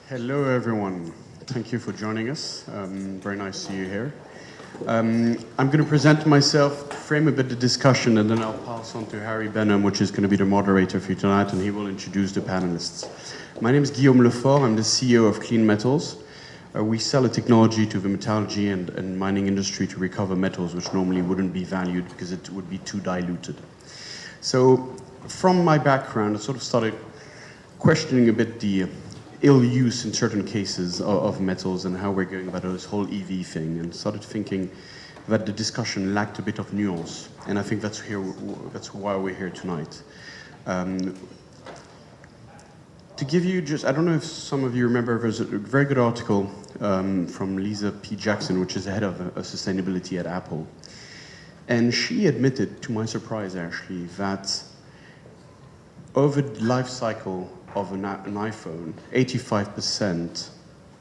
Hello, everyone. Thank you for joining us. Very nice to see you here. I'm going to present myself, frame a bit the discussion, and then I'll pass on to Harry Benham, which is going to be the moderator for you tonight, and he will introduce the panelists. My name is Guillaume Lefort. I'm the CEO of Clean Metals. We sell a technology to the metallurgy and mining industry to recover metals, which normally wouldn't be valued because it would be too diluted. So from my background, I sort of started questioning a bit the ill use in certain cases of metals and how we're going about this whole EV thing, and started thinking that the discussion lacked a bit of nuance, and I think that's why we're here tonight. To give you just, I don't know if some of you remember, there's a very good article from Lisa P. Jackson, which is the head of sustainability at Apple, and she admitted, to my surprise actually, that over the life cycle of an iPhone, 85%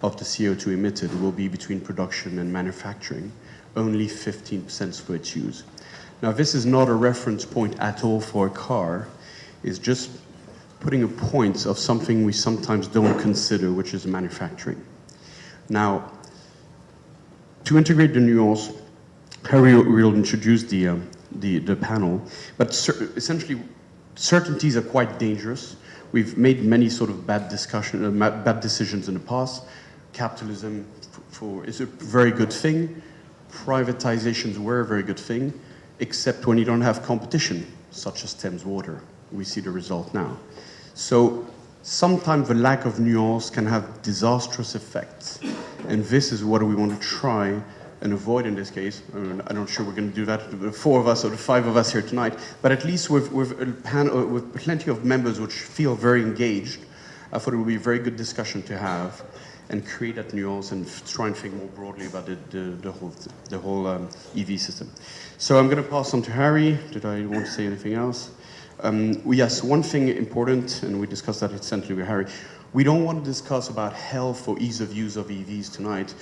of the CO2 emitted will be between production and manufacturing, only 15% for its use. Now, this is not a reference point at all for a car. It's just putting a point of something we sometimes don't consider, which is manufacturing. Now, to integrate the nuance, Harry will introduce the panel, but essentially, certainties are quite dangerous. We've made many sort of bad decisions in the past. Capitalism is a very good thing. Privatizations were a very good thing, except when you don't have competition, such as Thames Water. We see the result now. So sometimes the lack of nuance can have disastrous effects. And this is what we want to try and avoid in this case. I'm not sure we're going to do that, the four of us or the five of us here tonight, but at least with a panel with plenty of members which feel very engaged, I thought it would be a very good discussion to have and create that nuance and try and think more broadly about the whole EV system. So I'm going to pass on to Harry. Did I want to say anything else? Yes, one thing important, and we discussed that extensively with Harry, we don't want to discuss about health or ease of use of EVs tonight.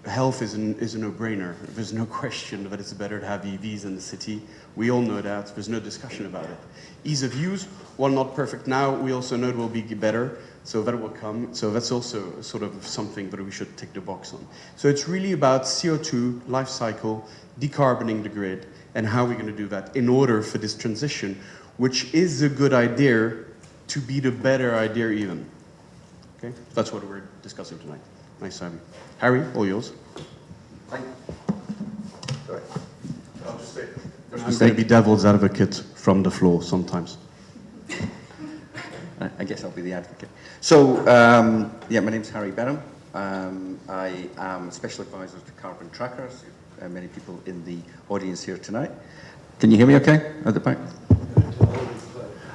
Health is a no-brainer. There's no question that it's better to have EVs in the city. We all know that. There's no discussion about it. Ease of use, while not perfect now, we also know it will be better, so that will come. So that's also sort of something that we should tick the box on. So it's really about CO2, life cycle, decarboning the grid, and how we're going to do that in order for this transition, which is a good idea, to be the better idea even. Okay? That's what we're discussing tonight. Nice to have you. Harry, all yours. Thank you. Sorry. I'll just say. I'm going to be devil's advocate from the floor sometimes. I guess I'll be the advocate. So, yeah, my name's Harry Benham. I am Special Advisor to Carbon Trackers. Many people in the audience here tonight. Can you hear me okay at the back?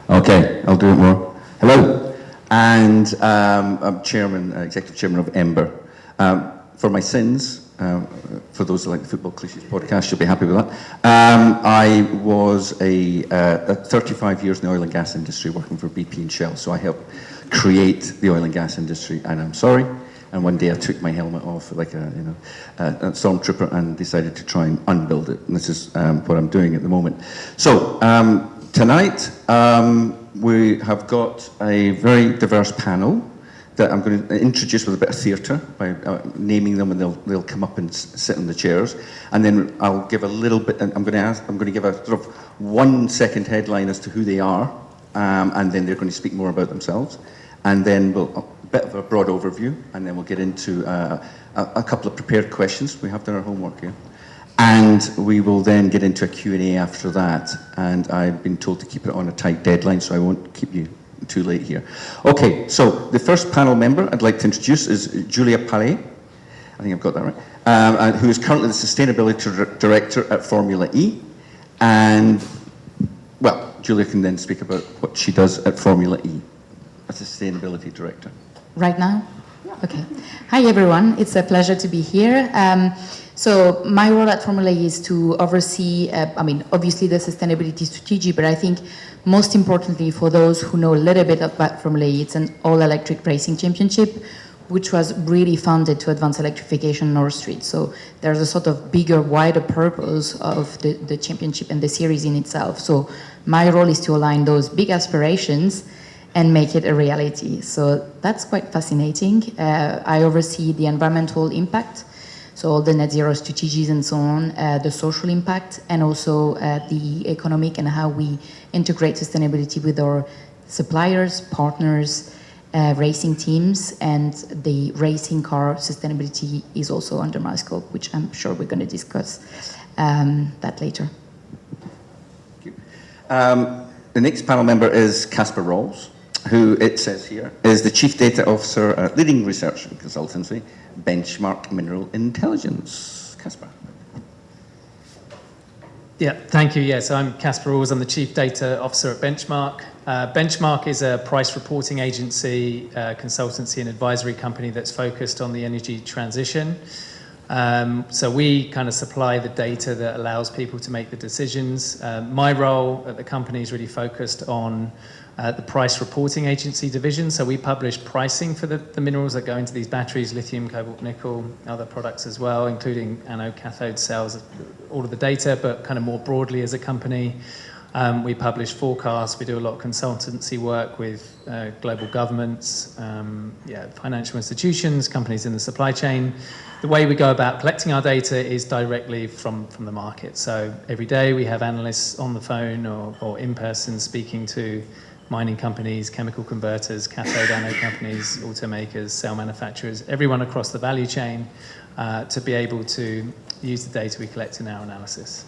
Okay, I'll do it more. Hello. And I'm Executive Chairman of Ember. For my sins, for those who like the Football Cliches podcast, you'll be happy with that. I was 35 years in the oil and gas industry working for BP and Shell, so I helped create the oil and gas industry, and I'm sorry. And one day I took my helmet off like a stormtrooper and decided to try and unbuild it. And this is what I'm doing at the moment. So tonight, we have got a very diverse panel that I'm going to introduce with a bit of theatre by naming them, and they'll come up and sit in the chairs. And then I'll give a little bit. I'm going to give a sort of 1 second headline as to who they are, and then they're going to speak more about themselves. And then a bit of a broad overview, and then we'll get into a couple of prepared questions. We have done our homework here. And we will then get into a Q&A after that. And I've been told to keep it on a tight deadline, so I won't keep you too late here. Okay, so the first panel member I'd like to introduce is Julia Pallé. I think I've got that right. Who is currently the Sustainability Director at Formula E. And, well, Julia can then speak about what she does at Formula E as Sustainability Director. Right now? Okay. Hi, everyone. It's a pleasure to be here. So my role at Formula E is to oversee, obviously the sustainability strategy, but I think most importantly for those who know a little bit about Formula E, it's an all-electric racing championship, which was really founded to advance electrification on North Street. So there's a sort of bigger, wider purpose of the championship and the series in itself. So my role is to align those big aspirations and make it a reality. So that's quite fascinating. I oversee the environmental impact, so all the net zero strategies and so on, the social impact, and also the economic and how we integrate sustainability with our suppliers, partners, racing teams, and the racing car sustainability is also under my scope, which I'm sure we're going to discuss that later. Thank you. The next panel member is Casper Rawls, who, it says here, is the Chief Data Officer at leading research consultancy, Benchmark Mineral Intelligence. Casper. Yeah, thank you. Yes, I'm Casper Rawls. I'm the Chief Data Officer at Benchmark. Benchmark is a price reporting agency, consultancy and advisory company that's focused on the energy transition. So we kind of supply the data that allows people to make the decisions. My role at the company is really focused on the price reporting agency division. So we publish pricing for the minerals that go into these batteries, lithium, cobalt, nickel, other products as well, including anode, cathode cells, all of the data, but kind of more broadly as a company. We publish forecasts. We do a lot of consultancy work with global governments, financial institutions, companies in the supply chain. The way we go about collecting our data is directly from the market. So every day we have analysts on the phone or in person speaking to mining companies, chemical converters, cathode anode companies, automakers, cell manufacturers, everyone across the value chain to be able to use the data we collect in our analysis.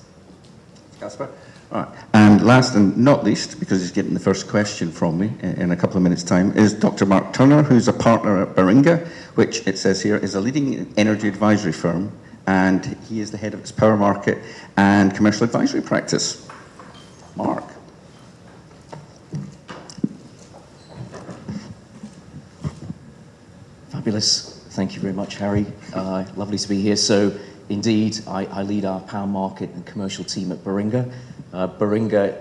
Casper. All right. And last and not least, because he's getting the first question from me in a couple of minutes' time, is Dr. Mark Turner, who's a partner at Baringa, which it says here is a leading energy advisory firm, and he is the head of its power market and commercial advisory practice. Mark. Fabulous. Thank you very much, Harry. Lovely to be here. So, indeed, I lead our power market and commercial team at Baringa. Baringa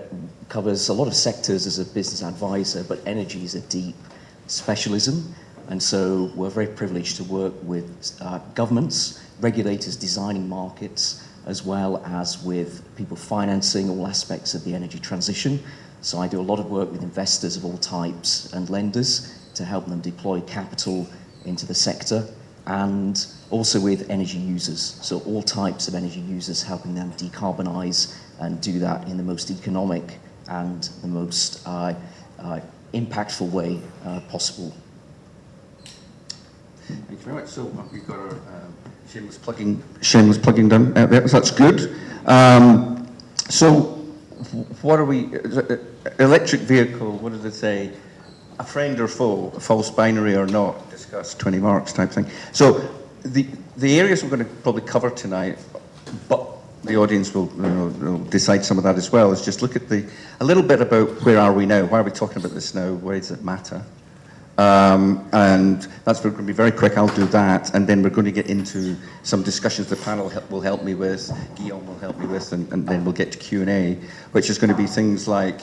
covers a lot of sectors as a business advisor, but energy is a deep specialism. And so we're very privileged to work with governments, regulators designing markets, as well as with people financing all aspects of the energy transition. So I do a lot of work with investors of all types and lenders to help them deploy capital into the sector, and also with energy users. So all types of energy users, helping them decarbonize and do that in the most economic and the most impactful way possible. Thank you very much. So we've got our shameless plugging done there, so that's good. So what are we, electric vehicle, what does it say? A friend or foe, a false binary or not, discuss 20 marks type thing. So the areas we're going to probably cover tonight, but the audience will decide some of that as well, is just look at a little bit about where are we now, why are we talking about this now, why does it matter? And that's going to be very quick. I'll do that, and then we're going to get into some discussions the panel will help me with, Guillaume will help me with, and then we'll get to Q&A, which is going to be things like,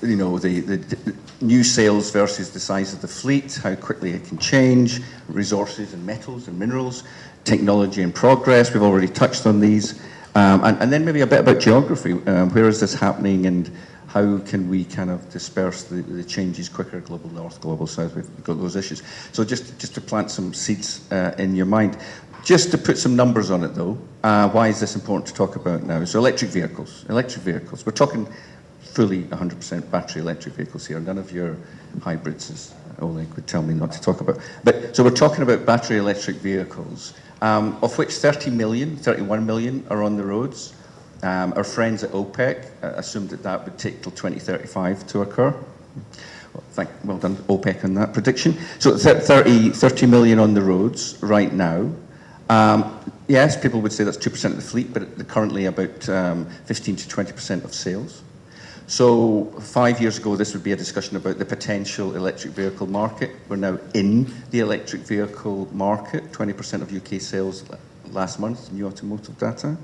the new sales versus the size of the fleet, how quickly it can change, resources and metals and minerals, technology and progress, we've already touched on these, and then maybe a bit about geography, where is this happening and how can we kind of disperse the changes quicker, global north, global south, we've got those issues. So just to plant some seeds in your mind. Just to put some numbers on it though, why is this important to talk about now? So electric vehicles, we're talking fully 100% battery electric vehicles here, none of your hybrids, as Oleg would tell me not to talk about. But so we're talking about battery electric vehicles, of which 31 million are on the roads. Our friends at OPEC assumed that would take till 2035 to occur. Well done, OPEC, on that prediction. So 30 million on the roads right now. Yes, people would say that's 2% of the fleet, but currently about 15 to 20% of sales. So 5 years ago, this would be a discussion about the potential electric vehicle market. We're now in the electric vehicle market, 20% of UK sales last month, new automotive data.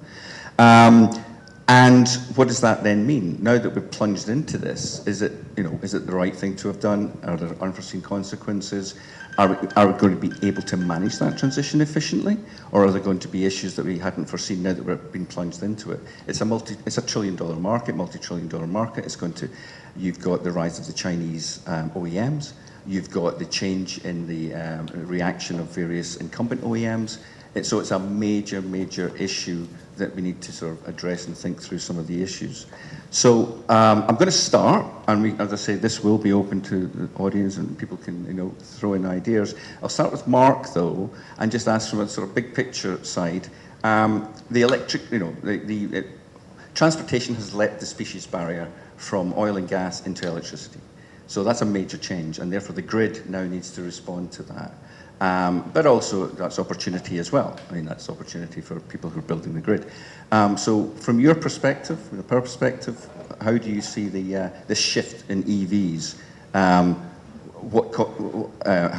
And what does that then mean? Now that we've plunged into this, is it the right thing to have done? Are there unforeseen consequences? Are we going to be able to manage that transition efficiently? Or are there going to be issues that we hadn't foreseen now that we've been plunged into it? It's a $1 trillion market, multi-trillion dollar market. You've got the rise of the Chinese OEMs. You've got the change in the reaction of various incumbent OEMs. So it's a major, major issue that we need to sort of address and think through some of the issues. So I'm going to start, and as I say, this will be open to the audience and people can throw in ideas. I'll start with Mark though, and just ask from a sort of big picture side. The electric, the transportation has leapt the species barrier from oil and gas into electricity. So that's a major change, and therefore the grid now needs to respond to that. But also that's opportunity as well. I mean, that's opportunity for people who are building the grid. So from your perspective, from the power perspective, how do you see the shift in EVs? How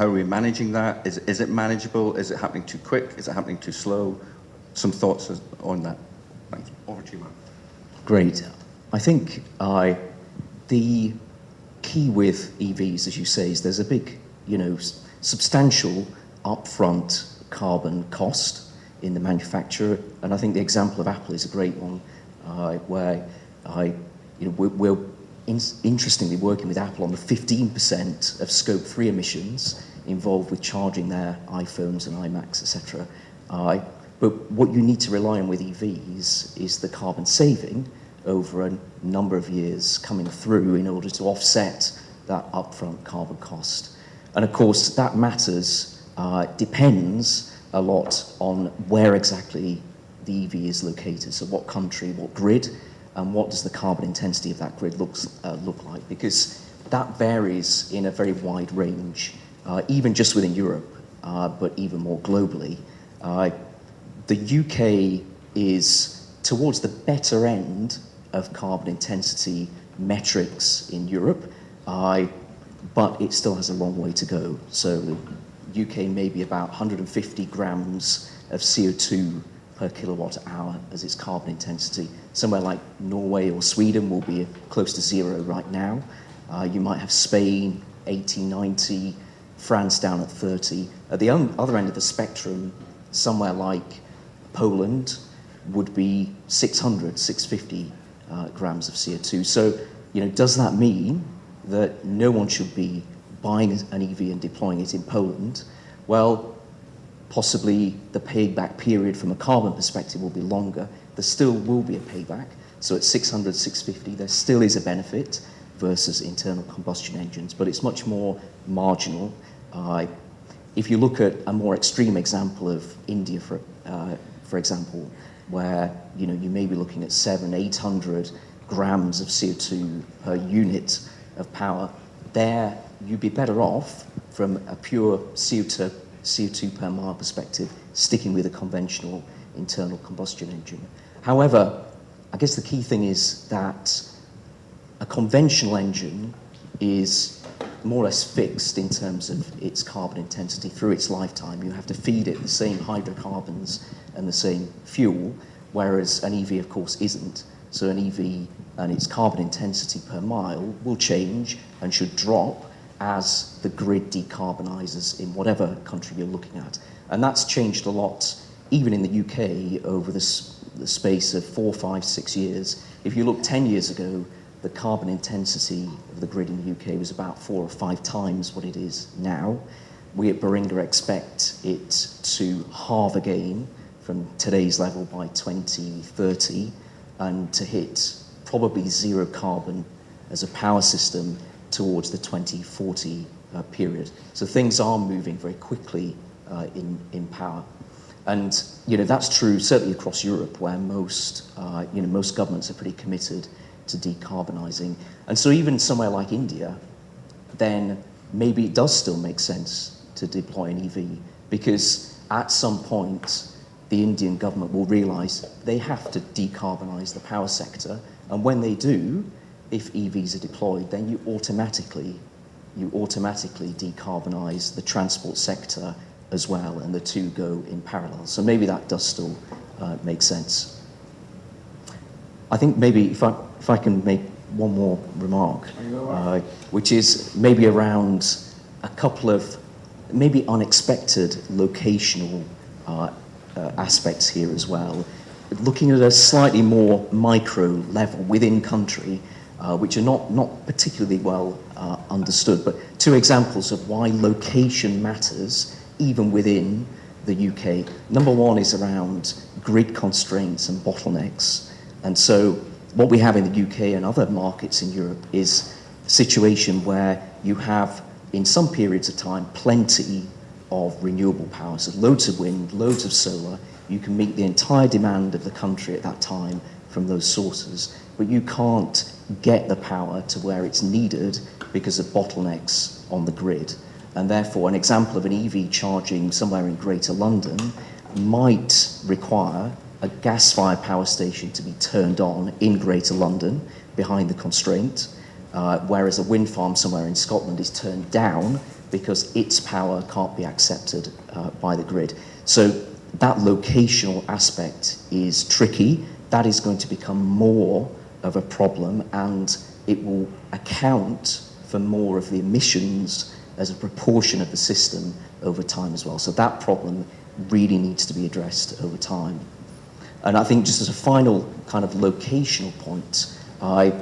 are we managing that? Is it manageable? Is it happening too quick? Is it happening too slow? Some thoughts on that. Thanks. Over to you, Mark. Great. I think the key with EVs, as you say, is there's a big, substantial upfront carbon cost in the manufacture, and I think the example of Apple is a great one, where we're interestingly working with Apple on the 15% of Scope 3 emissions involved with charging their iPhones and iMacs, etc. But what you need to rely on with EVs is the carbon saving over a number of years coming through in order to offset that upfront carbon cost. And of course, that matters, depends a lot on where exactly the EV is located. So what country, what grid, and what does the carbon intensity of that grid look like? Because that varies in a very wide range, even just within Europe, but even more globally. The UK is towards the better end of carbon intensity metrics in Europe, but it still has a long way to go. So the UK may be about 150 grams of CO2 per kilowatt hour as its carbon intensity. Somewhere like Norway or Sweden will be close to zero right now. You might have Spain, 80, 90, France down at 30. At the other end of the spectrum, somewhere like Poland would be 600, 650 grams of CO2. So, does that mean that no one should be buying an EV and deploying it in Poland? Well, possibly the payback period from a carbon perspective will be longer. There still will be a payback. So at 600, 650, there still is a benefit versus internal combustion engines, but it's much more marginal. If you look at a more extreme example of India, for example, where you may be looking at 700, 800 grams of CO2 per unit of power, there you'd be better off from a pure CO2 per mile perspective, sticking with a conventional internal combustion engine. However, I guess the key thing is that a conventional engine is more or less fixed in terms of its carbon intensity through its lifetime. You have to feed it the same hydrocarbons and the same fuel, whereas an EV, of course, isn't. So an EV and its carbon intensity per mile will change and should drop as the grid decarbonizes in whatever country you're looking at. And that's changed a lot, even in the UK, over the space of 4, 5, 6 years. If you look 10 years ago, the carbon intensity of the grid in the UK was about 4 or 5 times what it is now. We at Baringa expect it to halve again from today's level by 2030 and to hit probably zero carbon as a power system towards the 2040 period. So things are moving very quickly in power. And that's true certainly across Europe, where most governments are pretty committed to decarbonising. And so even somewhere like India, then maybe it does still make sense to deploy an EV, because at some point the Indian government will realise they have to decarbonise the power sector, and when they do, if EVs are deployed, then you automatically decarbonise the transport sector as well, and the two go in parallel. So maybe that does still make sense. I think maybe if I can make one more remark, which is maybe around a couple of maybe unexpected locational aspects here as well, looking at a slightly more micro level within country, which are not particularly well understood, but two examples of why location matters even within the UK. Number one is around grid constraints and bottlenecks. And so what we have in the UK and other markets in Europe is a situation where you have, in some periods of time, plenty of renewable power. So loads of wind, loads of solar. You can meet the entire demand of the country at that time from those sources, but you can't get the power to where it's needed because of bottlenecks on the grid. And therefore, an example of an EV charging somewhere in Greater London might require a gas-fired power station to be turned on in Greater London behind the constraint, whereas a wind farm somewhere in Scotland is turned down because its power can't be accepted by the grid. So that locational aspect is tricky. That is going to become more of a problem, and it will account for more of the emissions as a proportion of the system over time as well. So that problem really needs to be addressed over time. And I think just as a final kind of locational point, I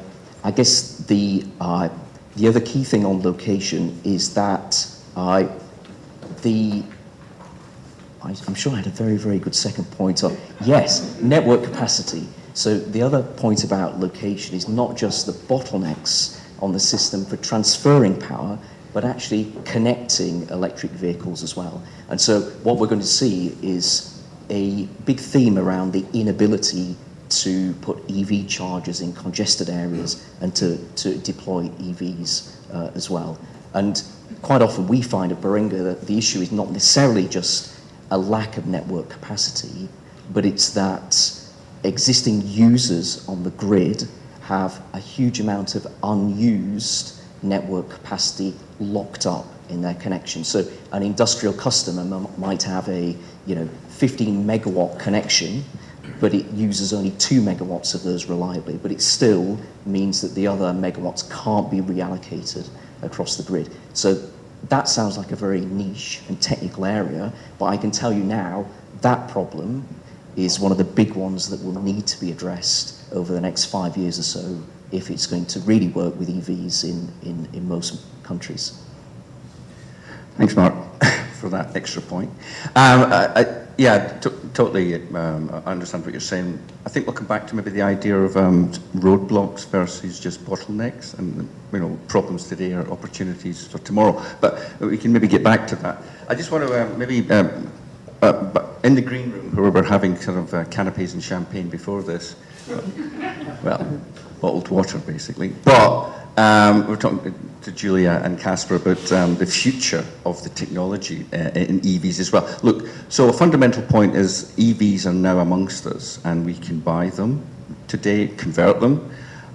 guess the other key thing on location is that I'm sure I had a very, very good second point on, yes, network capacity. So the other point about location is not just the bottlenecks on the system for transferring power, but actually connecting electric vehicles as well. And so what we're going to see is a big theme around the inability to put EV chargers in congested areas and to deploy EVs as well. And quite often we find at Baringa that the issue is not necessarily just a lack of network capacity, but it's that existing users on the grid have a huge amount of unused network capacity locked up in their connection. So an industrial customer might have a 15 megawatt connection, but it uses only 2 megawatts of those reliably, but it still means that the other megawatts can't be reallocated across the grid. So that sounds like a very niche and technical area, but I can tell you now that problem is one of the big ones that will need to be addressed over the next 5 years or so if it's going to really work with EVs in most countries. Thanks, Mark, for that extra point. Totally understand what you're saying. I think we'll come back to maybe the idea of roadblocks versus just bottlenecks, and problems today are opportunities for tomorrow. But we can maybe get back to that. I just want to maybe in the green room, where we're having sort of canapes and champagne before this. Well, bottled water, basically. But we're talking to Julia and Casper about the future of the technology in EVs as well. Look, so a fundamental point is EVs are now amongst us, and we can buy them today, convert them,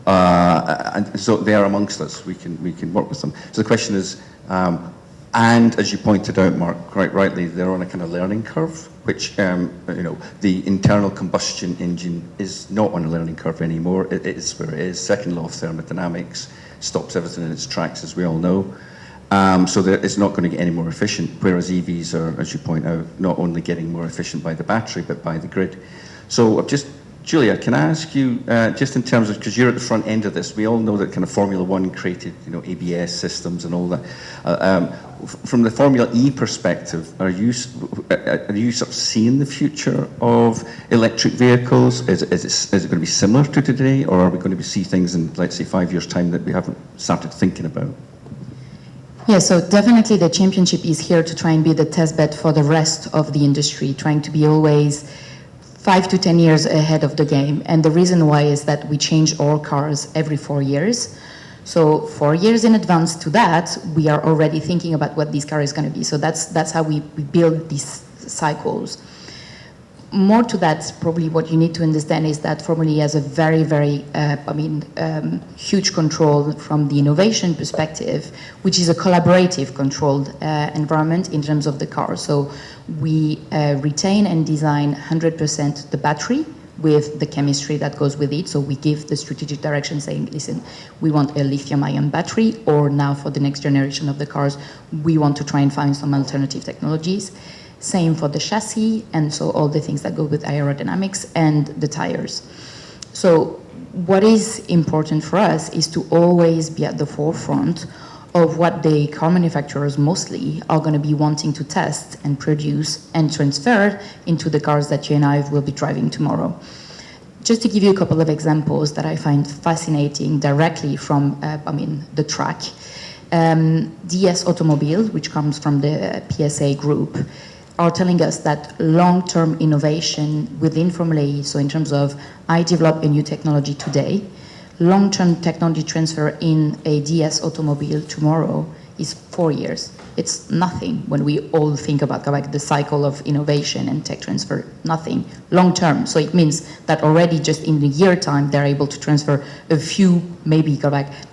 and so they are amongst us. We can work with them. So the question is, and as you pointed out, Mark, quite rightly, they're on a kind of learning curve, which, the internal combustion engine is not on a learning curve anymore. It is where it is. Second law of thermodynamics stops everything in its tracks, as we all know. So it's not going to get any more efficient, whereas EVs are, as you point out, not only getting more efficient by the battery, but by the grid. So Julia, can I ask you, just in terms of, because you're at the front end of this, we all know that kind of Formula One created, ABS systems and all that. From the Formula E perspective, are you sort of seeing the future of electric vehicles? Is it going to be similar to today, or are we going to see things in, let's say, 5 years' time that we haven't started thinking about? Yeah, so definitely the championship is here to try and be the test bed for the rest of the industry, trying to be always 5 to 10 years ahead of the game. And the reason why is that we change our cars every 4 years. So 4 years in advance to that, we are already thinking about what this car is going to be. So that's how we build these cycles. More to that, probably what you need to understand is that Formula E has a very, very, huge control from the innovation perspective, which is a collaborative controlled environment in terms of the car. So we retain and design 100% the battery with the chemistry that goes with it. So we give the strategic direction saying, listen, we want a lithium-ion battery, or now for the next generation of the cars, we want to try and find some alternative technologies. Same for the chassis, and so all the things that go with aerodynamics and the tires. So what is important for us is to always be at the forefront of what the car manufacturers mostly are going to be wanting to test and produce and transfer into the cars that you and I will be driving tomorrow. Just to give you a couple of examples that I find fascinating directly from, the track. DS Automobile, which comes from the PSA group, are telling us that long-term innovation within Formula E, so in terms of I develop a new technology today, long-term technology transfer in a DS automobile tomorrow is 4 years. It's nothing when we all think about the cycle of innovation and tech transfer, nothing. Long-term, so it means that already just in the year time, they're able to transfer a few, maybe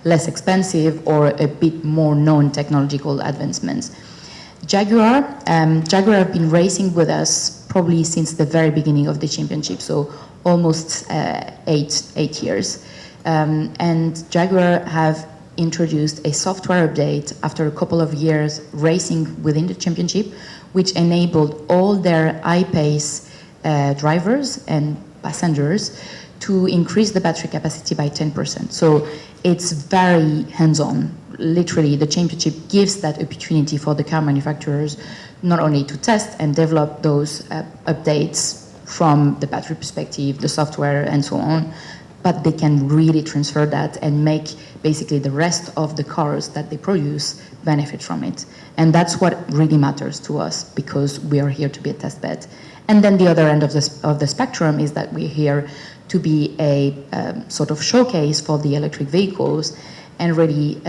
less expensive or a bit more known technological advancements. Jaguar have been racing with us probably since the very beginning of the championship, so almost 8 years. And Jaguar have introduced a software update after a couple of years racing within the championship, which enabled all their I-Pace drivers and passengers to increase the battery capacity by 10%. So it's very hands-on. Literally, the championship gives that opportunity for the car manufacturers not only to test and develop those updates from the battery perspective, the software, and so on, but they can really transfer that and make basically the rest of the cars that they produce benefit from it. And that's what really matters to us, because we are here to be a test bed. And then the other end of the spectrum is that we're here to be a sort of showcase for the electric vehicles. And really,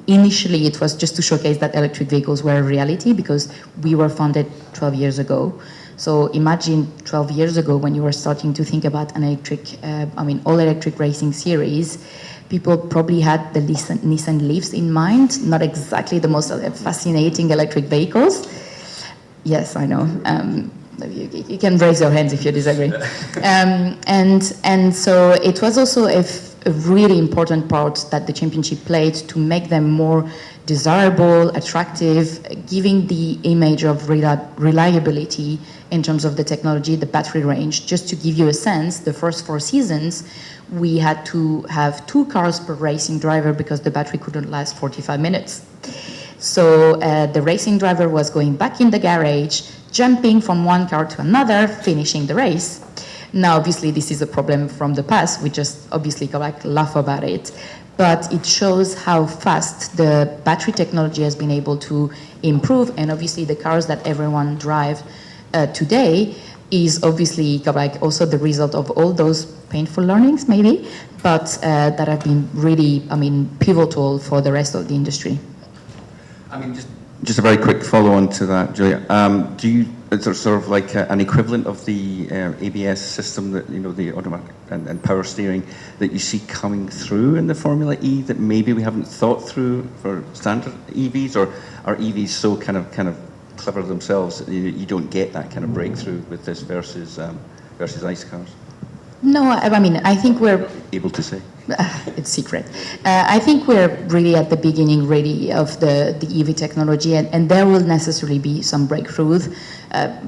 initially it was just to showcase that electric vehicles were a reality, because we were founded 12 years ago. So imagine 12 years ago when you were starting to think about an all-electric racing series, people probably had the Nissan Leafs in mind, not exactly the most fascinating electric vehicles. Yes, I know. You can raise your hands if you disagree. And so it was also a really important part that the championship played to make them more desirable, attractive, giving the image of reliability in terms of the technology, the battery range. Just to give you a sense, the first 4 seasons, we had to have 2 cars per racing driver because the battery couldn't last 45 minutes. So the racing driver was going back in the garage, jumping from one car to another, finishing the race. Now, obviously, this is a problem from the past. We just obviously laugh about it. But it shows how fast the battery technology has been able to improve. And obviously, the cars that everyone drives today is obviously also the result of all those painful learnings, maybe, but that have been really, pivotal for the rest of the industry. Just a very quick follow-on to that, Julia. Do you, is there sort of like an equivalent of the ABS system that, the automatic and power steering that you see coming through in the Formula E that maybe we haven't thought through for standard EVs, or are EVs so kind of clever themselves that you don't get that kind of breakthrough with this versus ICE cars? No, I think we're able to say. It's secret. I think we're really at the beginning really of the EV technology, and there will necessarily be some breakthroughs.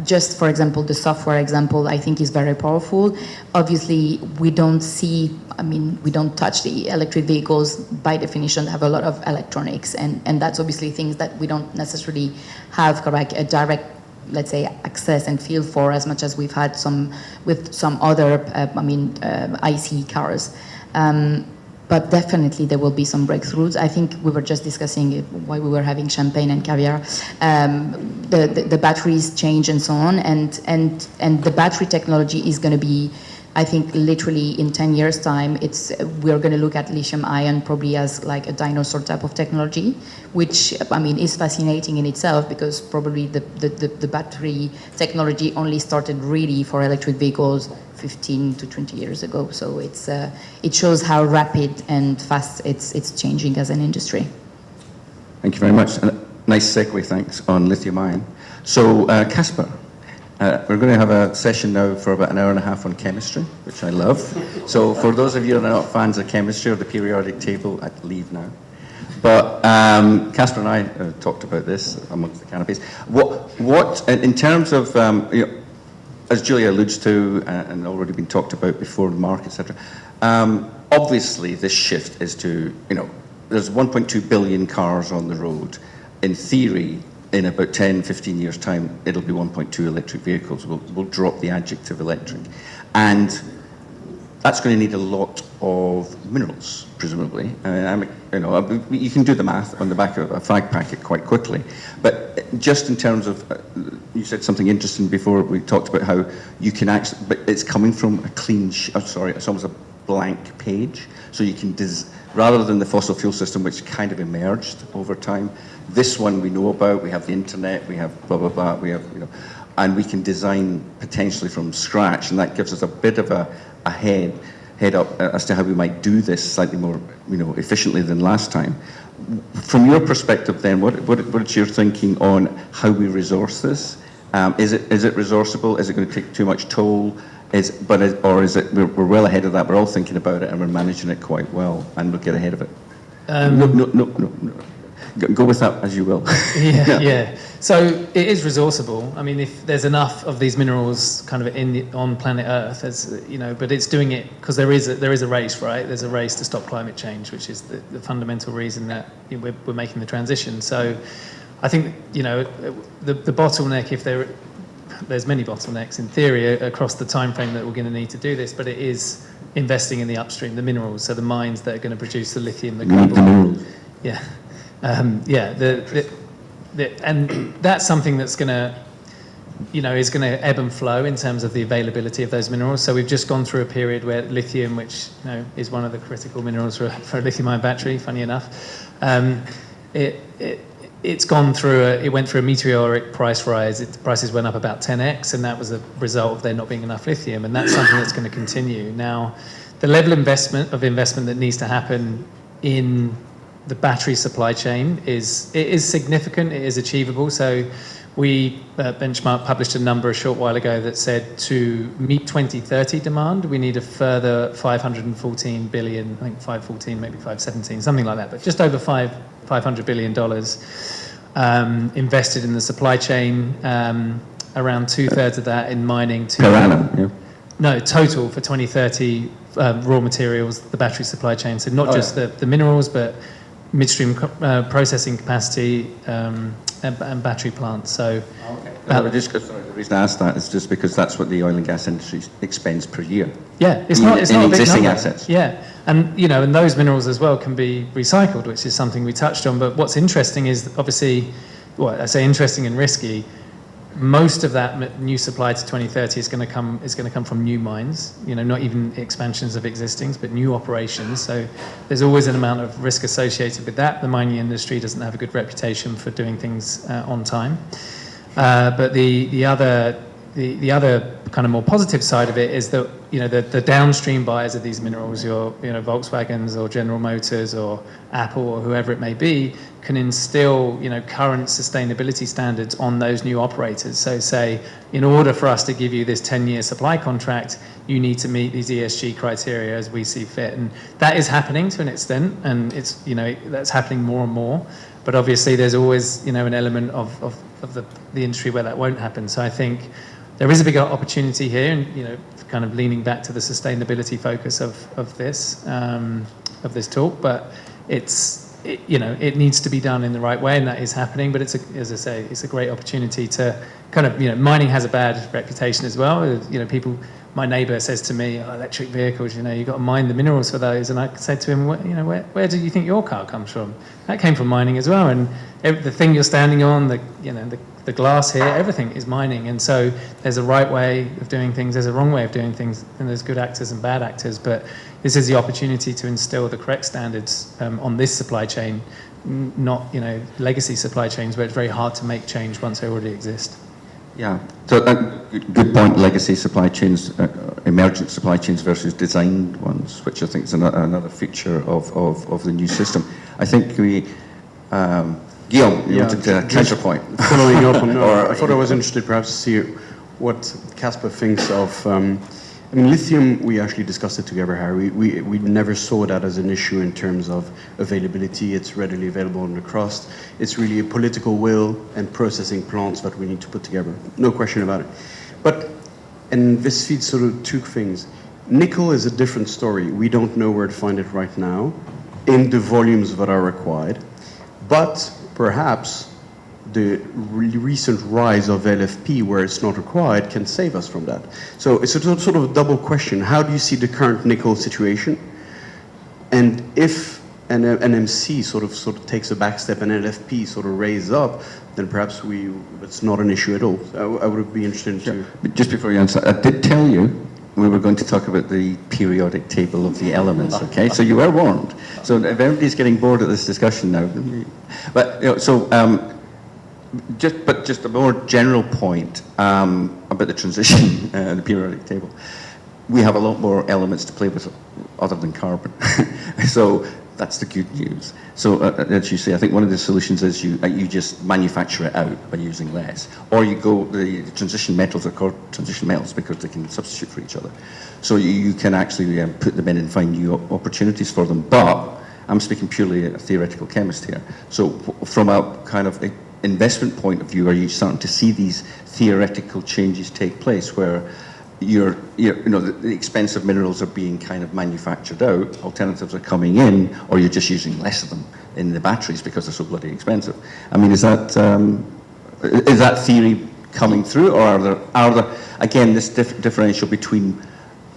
Just for example, the software example I think is very powerful. Obviously, we don't touch the electric vehicles by definition have a lot of electronics, and that's obviously things that we don't necessarily have a direct, let's say, access and feel for as much as we've had with some other IC cars. But definitely there will be some breakthroughs. I think we were just discussing it while we were having champagne and caviar. The batteries change and so on, and the battery technology is going to be, I think, literally in 10 years' time, we're going to look at lithium-ion probably as like a dinosaur type of technology, which is fascinating in itself, because probably the battery technology only started really for electric vehicles 15 to 20 years ago. So it shows how rapid and fast it's changing as an industry. Thank you very much. And nice segue, thanks, on lithium-ion. So, Casper, We're going to have a session now for about an hour and a half on chemistry, which I love. So for those of you that are not fans of chemistry or the periodic table, I'd leave now. But Casper and I talked about this amongst the canopies. What in terms of, as Julia alludes to and already been talked about before, the market, etc. Obviously, this shift is to, there's 1.2 billion cars on the road. In theory, in about 10, 15 years' time, it'll be 1.2 electric vehicles. We'll drop the adjective electric. And that's going to need a lot of minerals, presumably. You can do the math on the back of a fag packet quite quickly. But just in terms of, you said something interesting before, we talked about how you can actually, but it's coming from a clean, it's almost a blank page. So you can, rather than the fossil fuel system, which kind of emerged over time, this one we know about, we have the internet, we have blah, blah, blah, we have, and we can design potentially from scratch, and that gives us a bit of a head up as to how we might do this slightly more, efficiently than last time. From your perspective then, what's your thinking on how we resource this? Is it resourceable? Is it going to take too much toll? Or is it we're well ahead of that, we're all thinking about it and we're managing it quite well and we'll get ahead of it? No. Go with that as you will. Yeah. So it is resourceable. I mean, if there's enough of these minerals kind of on planet Earth, but it's doing it because there is a race, right? There's a race to stop climate change, which is the fundamental reason that we're making the transition. So I think, the bottleneck, if there's many bottlenecks in theory across the time frame that we're going to need to do this, but it is investing in the upstream, the minerals, so the mines that are going to produce the lithium, the cobalt. Yeah. And that's something that's going to, is going to ebb and flow in terms of the availability of those minerals. So we've just gone through a period where lithium, which is one of the critical minerals for a lithium-ion battery, funny enough, it went through a meteoric price rise. Prices went up about 10x, and that was a result of there not being enough lithium. And that's something that's going to continue. Now, the level of investment that needs to happen in the battery supply chain is significant, it is achievable. So we, Benchmark, published a number a short while ago that said to meet 2030 demand, we need a further 514 billion, I think 514, maybe 517, something like that, but just over $500 billion invested in the supply chain, around 2/3 of that in mining. Per annum, yeah. No, total for 2030, raw materials, the battery supply chain. So not just the minerals, but midstream processing capacity and battery plants. So, the reason I asked that is just because that's what the oil and gas industry expends per year. Yeah, it's not a big existing number. assets. Yeah, and and those minerals as well can be recycled, which is something we touched on. But what's interesting is obviously, I say interesting and risky. Most of that new supply to 2030 is going to come from new mines, not even expansions of existing, but new operations. So there's always an amount of risk associated with that. The mining industry doesn't have a good reputation for doing things on time. But the other kind of more positive side of it is that the downstream buyers of these minerals, your Volkswagens or General Motors or Apple or whoever it may be, can instill current sustainability standards on those new operators. So say, in order for us to give you this 10-year supply contract, you need to meet these ESG criteria as we see fit. And that is happening to an extent, and it's that's happening more and more. But obviously there's always an element of the industry where that won't happen. So I think there is a big opportunity here, and kind of leaning back to the sustainability focus of this talk. But it needs to be done in the right way, and that is happening. But as I say, it's a great opportunity to kind of mining has a bad reputation as well. People. My neighbour says to me, electric vehicles, you've got to mine the minerals for those. And I said to him, where do you think your car comes from? That came from mining as well. And the thing you're standing on, the glass here, everything is mining. And so there's a right way of doing things, there's a wrong way of doing things, and there's good actors and bad actors. But this is the opportunity to instill the correct standards on this supply chain, not legacy supply chains where it's very hard to make change once they already exist. Yeah, so good point, legacy supply chains, emergent supply chains versus designed ones, which I think is another feature of the new system. I think Guillaume, you wanted to counterpoint. Following up on, I thought I was interested perhaps to see what Casper thinks of. I mean, lithium, we actually discussed it together, Harry. We never saw that as an issue in terms of availability. It's readily available on the crust. It's really a political will and processing plants that we need to put together. No question about it. But, and this feeds sort of two things. Nickel is a different story. We don't know where to find it right now in the volumes that are required. But perhaps the recent rise of LFP, where it's not required, can save us from that. So it's a sort of a double question. How do you see the current nickel situation? And if an NMC sort of takes a back step and LFP sort of raises up, then perhaps it's not an issue at all. So I would be interested to... But just before you answer, I did tell you we were going to talk about the periodic table of the elements, okay? So you were warned. So if everybody's getting bored of this discussion now, but, you know, so... just a more general point about the transition and the periodic table. We have a lot more elements to play with other than carbon. So that's the good news. So as you say, I think one of the solutions is you just manufacture it out by using less. Or you go, the transition metals are called transition metals because they can substitute for each other. So you can actually put them in and find new opportunities for them. But I'm speaking purely a theoretical chemist here. So from a kind of investment point of view, are you starting to see these theoretical changes take place where you know, the expensive minerals are being kind of manufactured out, alternatives are coming in, or you're just using less of them in the batteries because they're so bloody expensive? I mean, is that theory coming through, or are there again, this differential between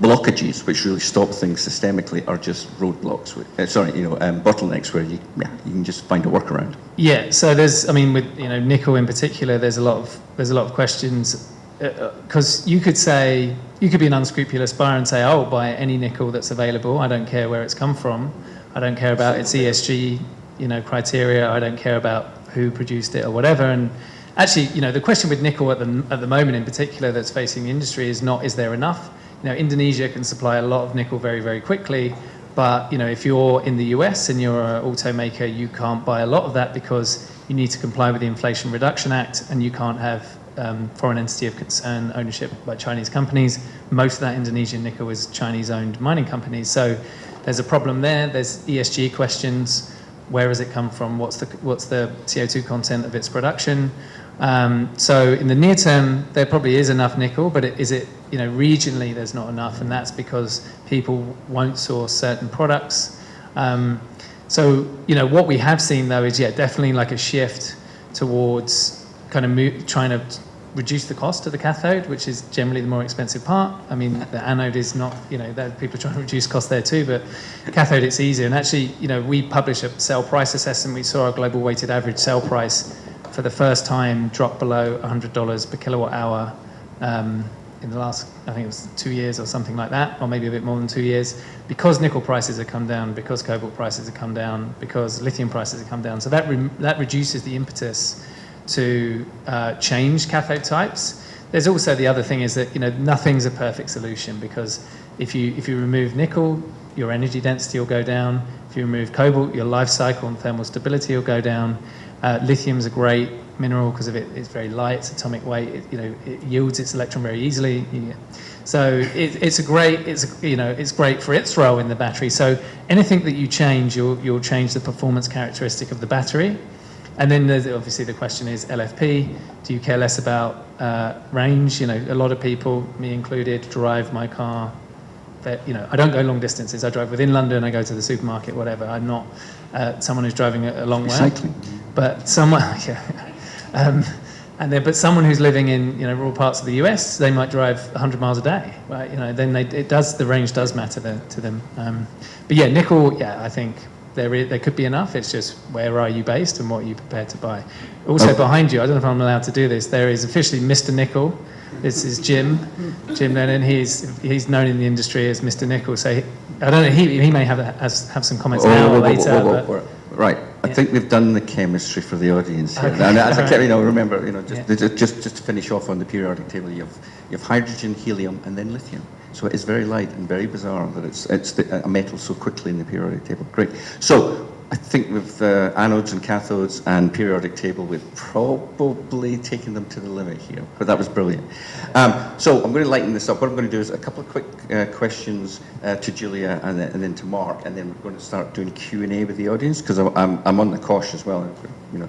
blockages, which really stop things systemically, are just roadblocks, bottlenecks where you can just find a workaround? Yeah, so there's, I mean, with nickel in particular, there's a lot of questions, because you could be an unscrupulous buyer and say, oh, I'll buy any nickel that's available. I don't care where it's come from. I don't care about its ESG, criteria. I don't care about who produced it or whatever. And actually, the question with nickel at the moment in particular that's facing the industry is not, is there enough? Indonesia can supply a lot of nickel very, very quickly, but if you're in the US and you're an automaker, you can't buy a lot of that because you need to comply with the Inflation Reduction Act, and you can't have foreign entity of concern ownership by Chinese companies. Most of that Indonesian nickel is Chinese-owned mining companies, so there's a problem there. There's ESG questions. Where has it come from? What's the CO2 content of its production? So in the near term, there probably is enough nickel, but regionally there's not enough, and that's because people won't source certain products. So what we have seen though is definitely like a shift towards kind of trying to reduce the cost of the cathode, which is generally the more expensive part. I mean, the anode is not, people are trying to reduce cost there too, but cathode it's easier. And actually, we publish a cell price assessment. We saw our global weighted average cell price for the first time drop below $100 per kilowatt hour in the last, I think it was 2 years or something like that, or maybe a bit more than 2 years, because nickel prices have come down, because cobalt prices have come down, because lithium prices have come down. So that reduces the impetus to change cathode types. There's also the other thing is that nothing's a perfect solution, because if you remove nickel, your energy density will go down. If you remove cobalt, your life cycle and thermal stability will go down. Lithium's a great mineral because of it's very light, it's atomic weight. It yields its electron very easily. So it's great for its role in the battery. So anything that you change, you'll change the performance characteristic of the battery. And then there's obviously the question is LFP. Do you care less about range? A lot of people, me included, drive my car. I don't go long distances. I drive within London. I go to the supermarket, whatever. I'm not someone who's driving a long way. Cycling. But someone, but someone who's living in rural parts of the US, they might drive 100 miles a day, right? Then the range does matter to them. But nickel, I think there could be enough. It's just where are you based and what are you prepared to buy. Also behind you, I don't know if I'm allowed to do this. There is officially Mr. Nickel. This is Jim Lennon. He's known in the industry as Mr. Nickel. So I don't know. He may have some comments now or later. Right. I think we've done the chemistry for the audience here. Okay. And as remember, just to finish off on the periodic table, you have hydrogen, helium, and then lithium. So it is very light and very bizarre that it's a metal so quickly in the periodic table. Great. So I think with anodes and cathodes and periodic table, we've probably taken them to the limit here, but that was brilliant. So I'm going to lighten this up. What I'm going to do is a couple of quick questions to Julia and then to Mark, and then we're going to start doing Q&A with the audience, because I'm on the cosh as well. You know,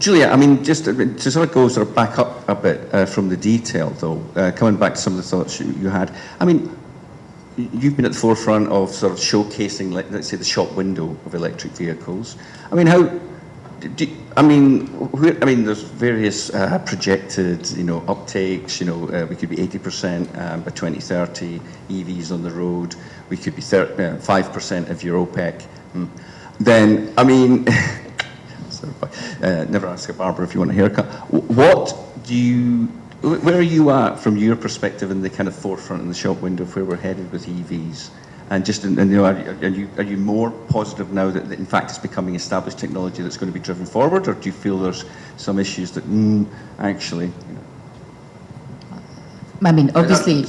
Julia, I mean, just to sort of go sort of back up a bit from the detail, though, coming back to some of the thoughts you had. I mean, you've been at the forefront of sort of showcasing, like, let's say, the shop window of electric vehicles. I mean, I mean, there's various projected, you know, uptakes. You know, we could be 80% by 2030 EVs on the road. We could be 5% of your OPEC. Then, I mean. Never ask a barber if you want a haircut. Where are you at from your perspective in the kind of forefront in the shop window of where we're headed with EVs? And just, you know, are you more positive now that in fact it's becoming established technology that's going to be driven forward, or do you feel there's some issues that actually? You know, I mean, obviously.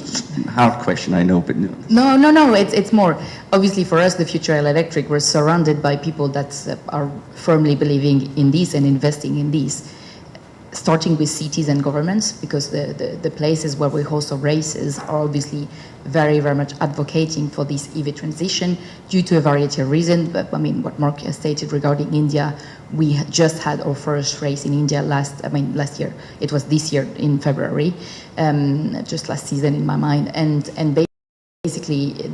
Hard question, I know, but. No. It's more, obviously for us, the future electric, we're surrounded by people that are firmly believing in this and investing in this. Starting with cities and governments, because the places where we host our races are obviously very, very much advocating for this EV transition due to a variety of reasons. But I mean, what Mark has stated regarding India, we just had our first race in India last year. It was this year in February, just last season in my mind. And basically,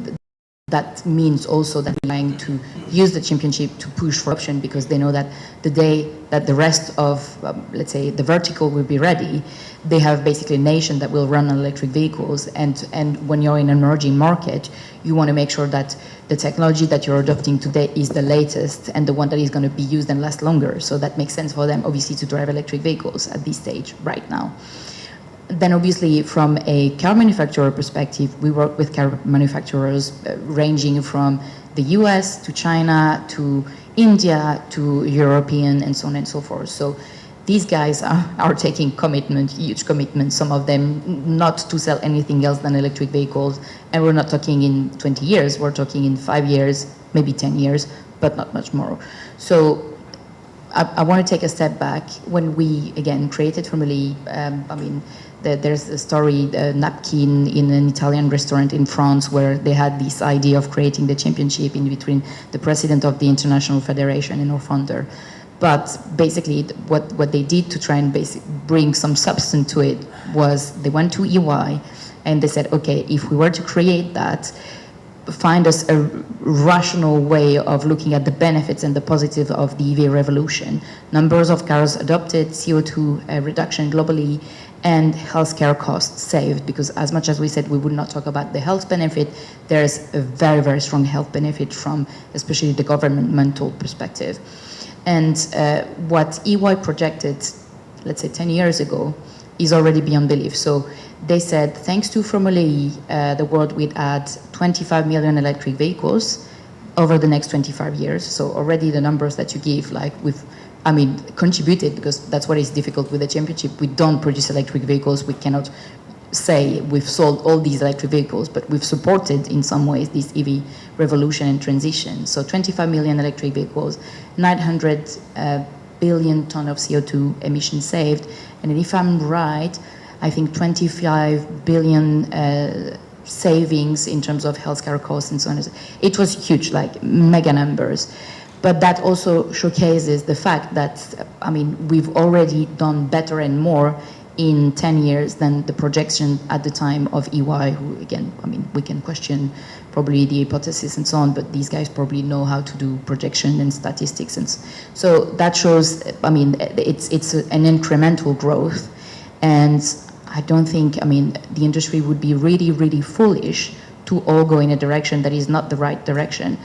that means also that we're trying to use the championship to push for option, because they know that the day that the rest of, let's say, the vertical will be ready, they have basically a nation that will run on electric vehicles. And when you're in an emerging market, you want to make sure that the technology that you're adopting today is the latest and the one that is going to be used and last longer. So that makes sense for them, obviously, to drive electric vehicles at this stage right now. Then obviously from a car manufacturer perspective, we work with car manufacturers ranging from the US to China to India to European and so on and so forth. So these guys are taking commitment, huge commitment, some of them not to sell anything else than electric vehicles. And we're not talking in 20 years, we're talking in 5 years, maybe 10 years, but not much more. So I want to take a step back. When we, again, created Formulae, there's a story, a napkin in an Italian restaurant in France, where they had this idea of creating the championship in between the president of the International Federation and our founder. But basically, what they did to try and bring some substance to it was they went to EY and they said, okay, if we were to create that, find us a rational way of looking at the benefits and the positives of the EV revolution. Numbers of cars adopted, CO2 reduction globally, and healthcare costs saved, because as much as we said we would not talk about the health benefit, there's a very, very strong health benefit from especially the governmental perspective. And what EY projected, let's say 10 years ago, is already beyond belief. So they said, thanks to Formula E, the world would add 25 million electric vehicles over the next 25 years. So already the numbers that you give, like contributed, because that's what is difficult with the championship. We don't produce electric vehicles. We cannot say we've sold all these electric vehicles, but we've supported in some ways this EV revolution and transition. So 25 million electric vehicles, 900 billion ton of CO2 emissions saved. And if I'm right, I think 25 billion savings in terms of healthcare costs and so on. It was huge, like mega numbers. But that also showcases the fact that, we've already done better and more in 10 years than the projection at the time of EY, who, again, we can question probably the hypothesis and so on, but these guys probably know how to do projection and statistics. And so that shows, it's an incremental growth. And I don't think, the industry would be really, really foolish to all go in a direction that is not the right direction.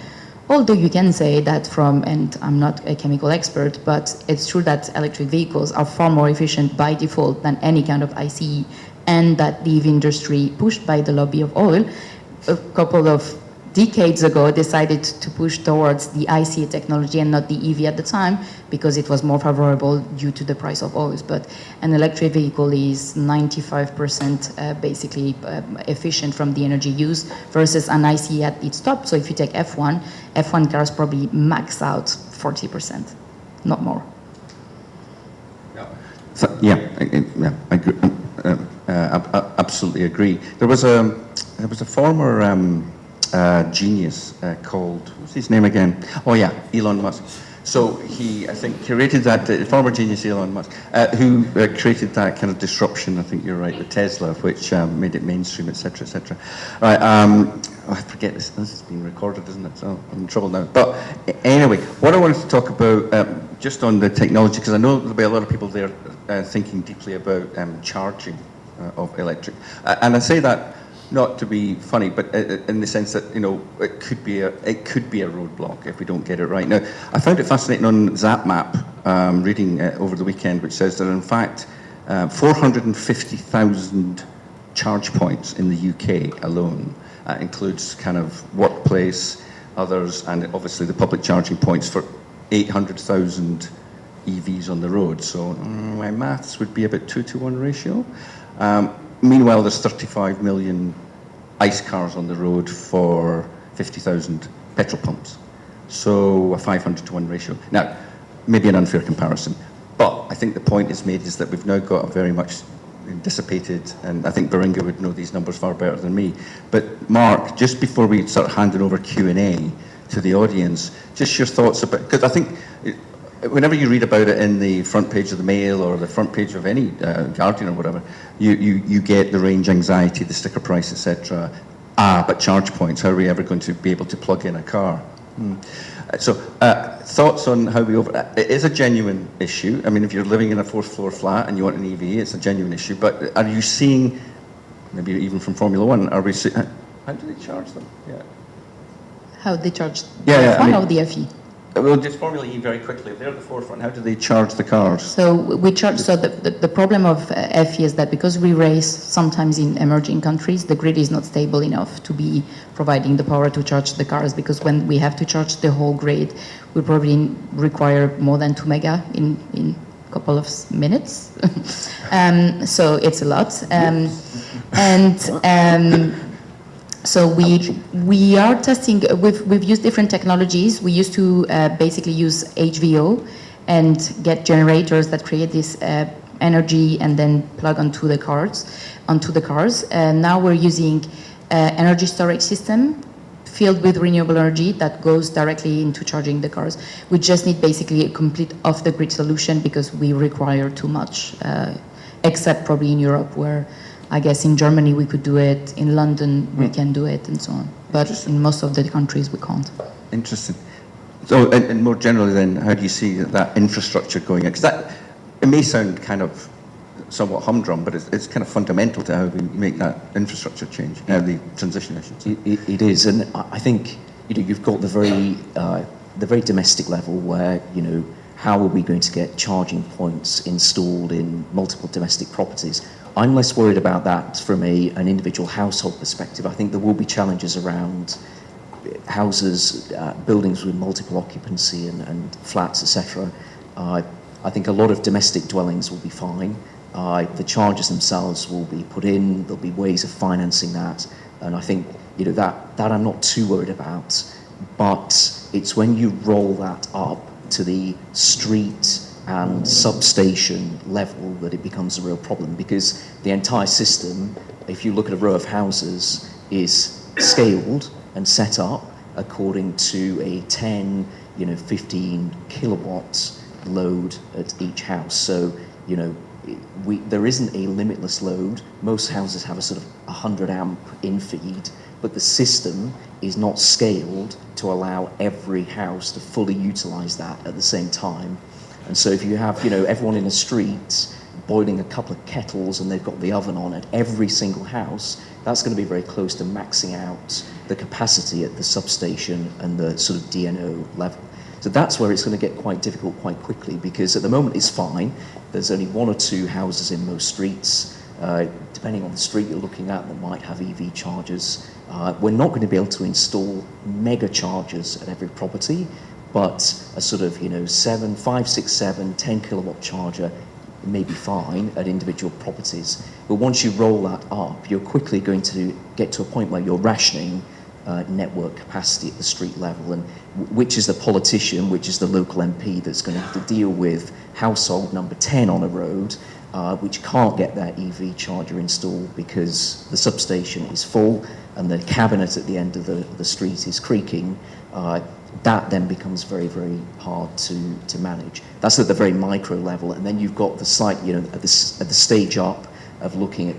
Although you can say that and I'm not a chemical expert, but it's true that electric vehicles are far more efficient by default than any kind of ICE, and that the EV industry, pushed by the lobby of oil, a couple of decades ago decided to push towards the ICE technology and not the EV at the time because it was more favorable due to the price of oils. But an electric vehicle is 95% basically efficient from the energy use versus an ICE at its top. So if you take F1 cars probably max out 40%, not more. So, I agree, absolutely agree. There was a former genius called, what's his name again? Oh yeah, Elon Musk. So he, I think, curated that, former genius Elon Musk, who created that kind of disruption, I think you're right, with Tesla, which made it mainstream, etc., etc. Right, I forget this is being recorded, isn't it? So I'm in trouble now. But anyway, what I wanted to talk about, just on the technology, because I know there'll be a lot of people there thinking deeply about charging of electric. And I say that not to be funny, but in the sense that, you know, it could be a roadblock if we don't get it right. Now, I found it fascinating on ZapMap, reading over the weekend, which says that in fact 450,000 charge points in the UK alone includes kind of workplace, others, and obviously the public charging points for 800,000 EVs on the road. So my maths would be about 2-to-1 ratio. Meanwhile, there's 35 million ICE cars on the road for 50,000 petrol pumps. So a 500-to-1 ratio. Now, maybe an unfair comparison, but I think the point is made is that we've now got a very much dissipated, and I think Baringa would know these numbers far better than me. But Mark, just before we start handing over Q&A to the audience, just your thoughts about, because I think whenever you read about it in the front page of the Mail or the front page of any Guardian or whatever, you get the range anxiety, the sticker price, etc. But charge points, how are we ever going to be able to plug in a car? So thoughts on how we it is a genuine issue. I mean, if you're living in a 4th floor flat and you want an EV, it's a genuine issue. But are you seeing, maybe even from Formula One, are we seeing, how do they charge them? Yeah. How they charge the F1 or the FE? Well, just Formula E very quickly. If they're at the forefront, how do they charge the cars? So we charge. So the problem of FE is that because we race sometimes in emerging countries, the grid is not stable enough to be providing the power to charge the cars. Because when we have to charge the whole grid, we probably require more than 2 mega in a couple of minutes. So it's a lot. So we are testing. We've used different technologies. We used to basically use HVO and get generators that create this energy and then plug onto the cars. Now we're using energy storage system filled with renewable energy that goes directly into charging the cars. We just need basically a complete off-the-grid solution because we require too much, except probably in Europe where. I guess in Germany we could do it, in London we can do it, and so on. But in most of the countries we can't. Interesting. So, and more generally then, how do you see that infrastructure going in? Because it may sound kind of somewhat humdrum, but it's kind of fundamental to how we make that infrastructure change, the transition, I should say. It is, and I think you've got the very domestic level where, how are we going to get charging points installed in multiple domestic properties? I'm less worried about that from an individual household perspective. I think there will be challenges around houses, buildings with multiple occupancy and flats, etc. I think a lot of domestic dwellings will be fine. The charges themselves will be put in. There'll be ways of financing that, and I think that I'm not too worried about. But it's when you roll that up to the street and substation level that it becomes a real problem, because the entire system, if you look at a row of houses, is scaled and set up according to a 10, 15 kilowatts load at each house. So, there isn't a limitless load. Most houses have a sort of 100 amp in feed, but the system is not scaled to allow every house to fully utilize that at the same time. And so if you have, everyone in a street boiling a couple of kettles and they've got the oven on at every single house, that's going to be very close to maxing out the capacity at the substation and the sort of DNO level. So that's where it's going to get quite difficult quite quickly, because at the moment it's fine. There's only 1 or 2 houses in most streets. Depending on the street you're looking at, that might have EV chargers. We're not going to be able to install mega chargers at every property, but a sort of, 5, 6, 7, 10 kilowatt charger may be fine at individual properties. But once you roll that up, you're quickly going to get to a point where you're rationing network capacity at the street level, and which is the politician, which is the local MP that's going to have to deal with household number 10 on a road, which can't get their EV charger installed because the substation is full and the cabinet at the end of the street is creaking. That then becomes very, very hard to manage. That's at the very micro level, and then you've got the site, at the stage up of looking at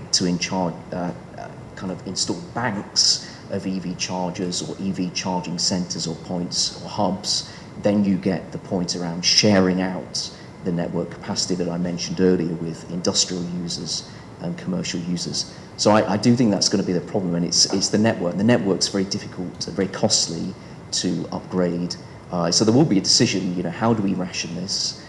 kind of install banks of EV chargers or EV charging centres or points or hubs. Then you get the point around sharing out the network capacity that I mentioned earlier with industrial users and commercial users. So I do think that's going to be the problem, and it's the network. The network's very difficult, very costly to upgrade. So there will be a decision, how do we ration this?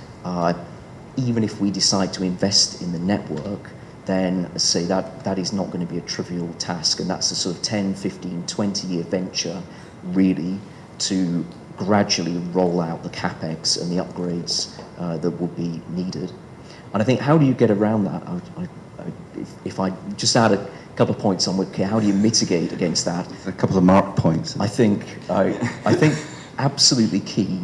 Even if we decide to invest in the network, then say that is not going to be a trivial task, and that's a sort of 10, 15, 20-year venture, really, to gradually roll out the capex and the upgrades that will be needed. And I think, how do you get around that? If I just add a couple of points on, okay, how do you mitigate against that? A couple of mark points. I think absolutely key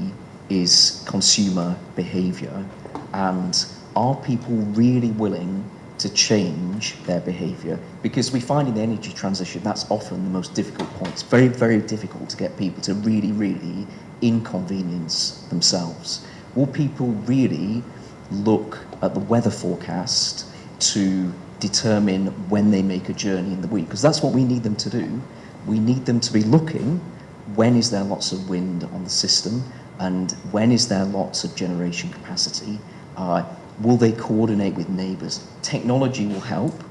is consumer behaviour, and are people really willing to change their behaviour? Because we find in the energy transition that's often the most difficult point. It's very, very difficult to get people to really, really inconvenience themselves. Will people really look at the weather forecast to determine when they make a journey in the week? Because that's what we need them to do. We need them to be looking, when is there lots of wind on the system, and when is there lots of generation capacity? Will they coordinate with neighbours? Technology will help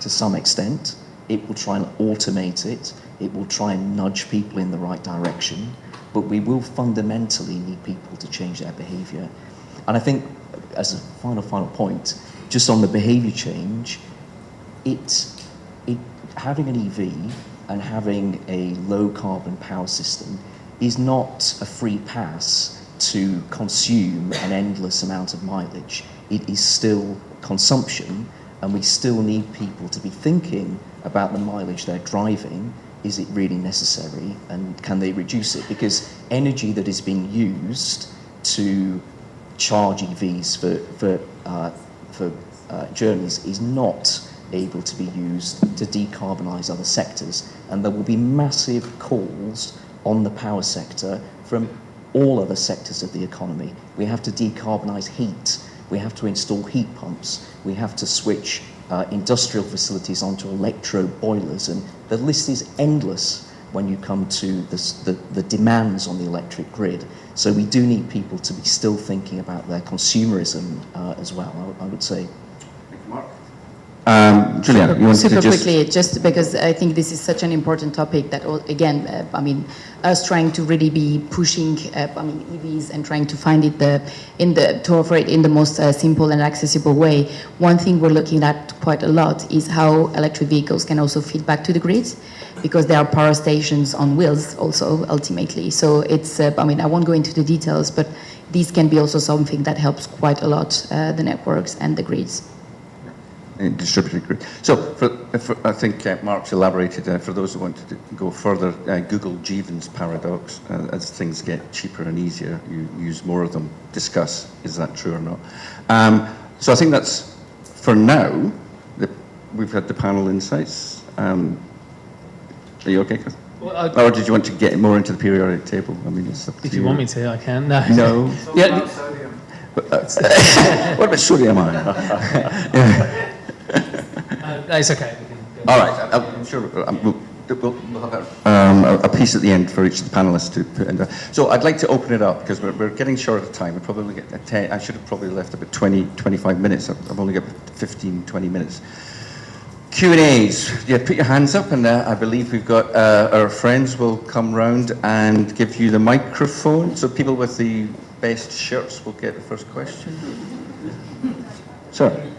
to some extent. It will try and automate it. It will try and nudge people in the right direction. But we will fundamentally need people to change their behaviour. And I think, as a final point, just on the behaviour change, having an EV and having a low carbon power system is not a free pass to consume an endless amount of mileage. It is still consumption, and we still need people to be thinking about the mileage they're driving. Is it really necessary, and can they reduce it? Because energy that is being used to charge EVs for journeys is not able to be used to decarbonise other sectors, and there will be massive calls on the power sector from all other sectors of the economy. We have to decarbonise heat, we have to install heat pumps, we have to switch industrial facilities onto electro boilers, and the list is endless when you come to the demands on the electric grid. So we do need people to be still thinking about their consumerism as well, I would say. Julia, you want super to just... quickly, just because I think this is such an important topic that, again, us trying to really be pushing, EVs and trying to find it to offer it in the most simple and accessible way. One thing we're looking at quite a lot is how electric vehicles can also feed back to the grid, because there are power stations on wheels also ultimately. So it's, I won't go into the details, but these can be also something that helps quite a lot the networks and the grids. Distributed grid. So, I think Mark's elaborated, for those who want to go further, Google Jeevan's paradox, as things get cheaper and easier, you use more of them. Discuss, is that true or not? So I think that's, for now, we've had the panel insights. Are you okay, Chris? Well, or did you want to get more into the periodic table? It's up to you. If you want me to, I can. No. No. Yeah. What about sodium ion? It's okay. All right, I'm sure we'll have a piece at the end for each of the panelists to put in there. So I'd like to open it up, because we're getting short of time. We'll probably get 10, I should have probably left about 20, 25 minutes. I've only got 15, 20 minutes. Q&As, yeah, put your hands up, and I believe we've got our friends will come round and give you the microphone. So people with the best shirts will get the first question. Sir.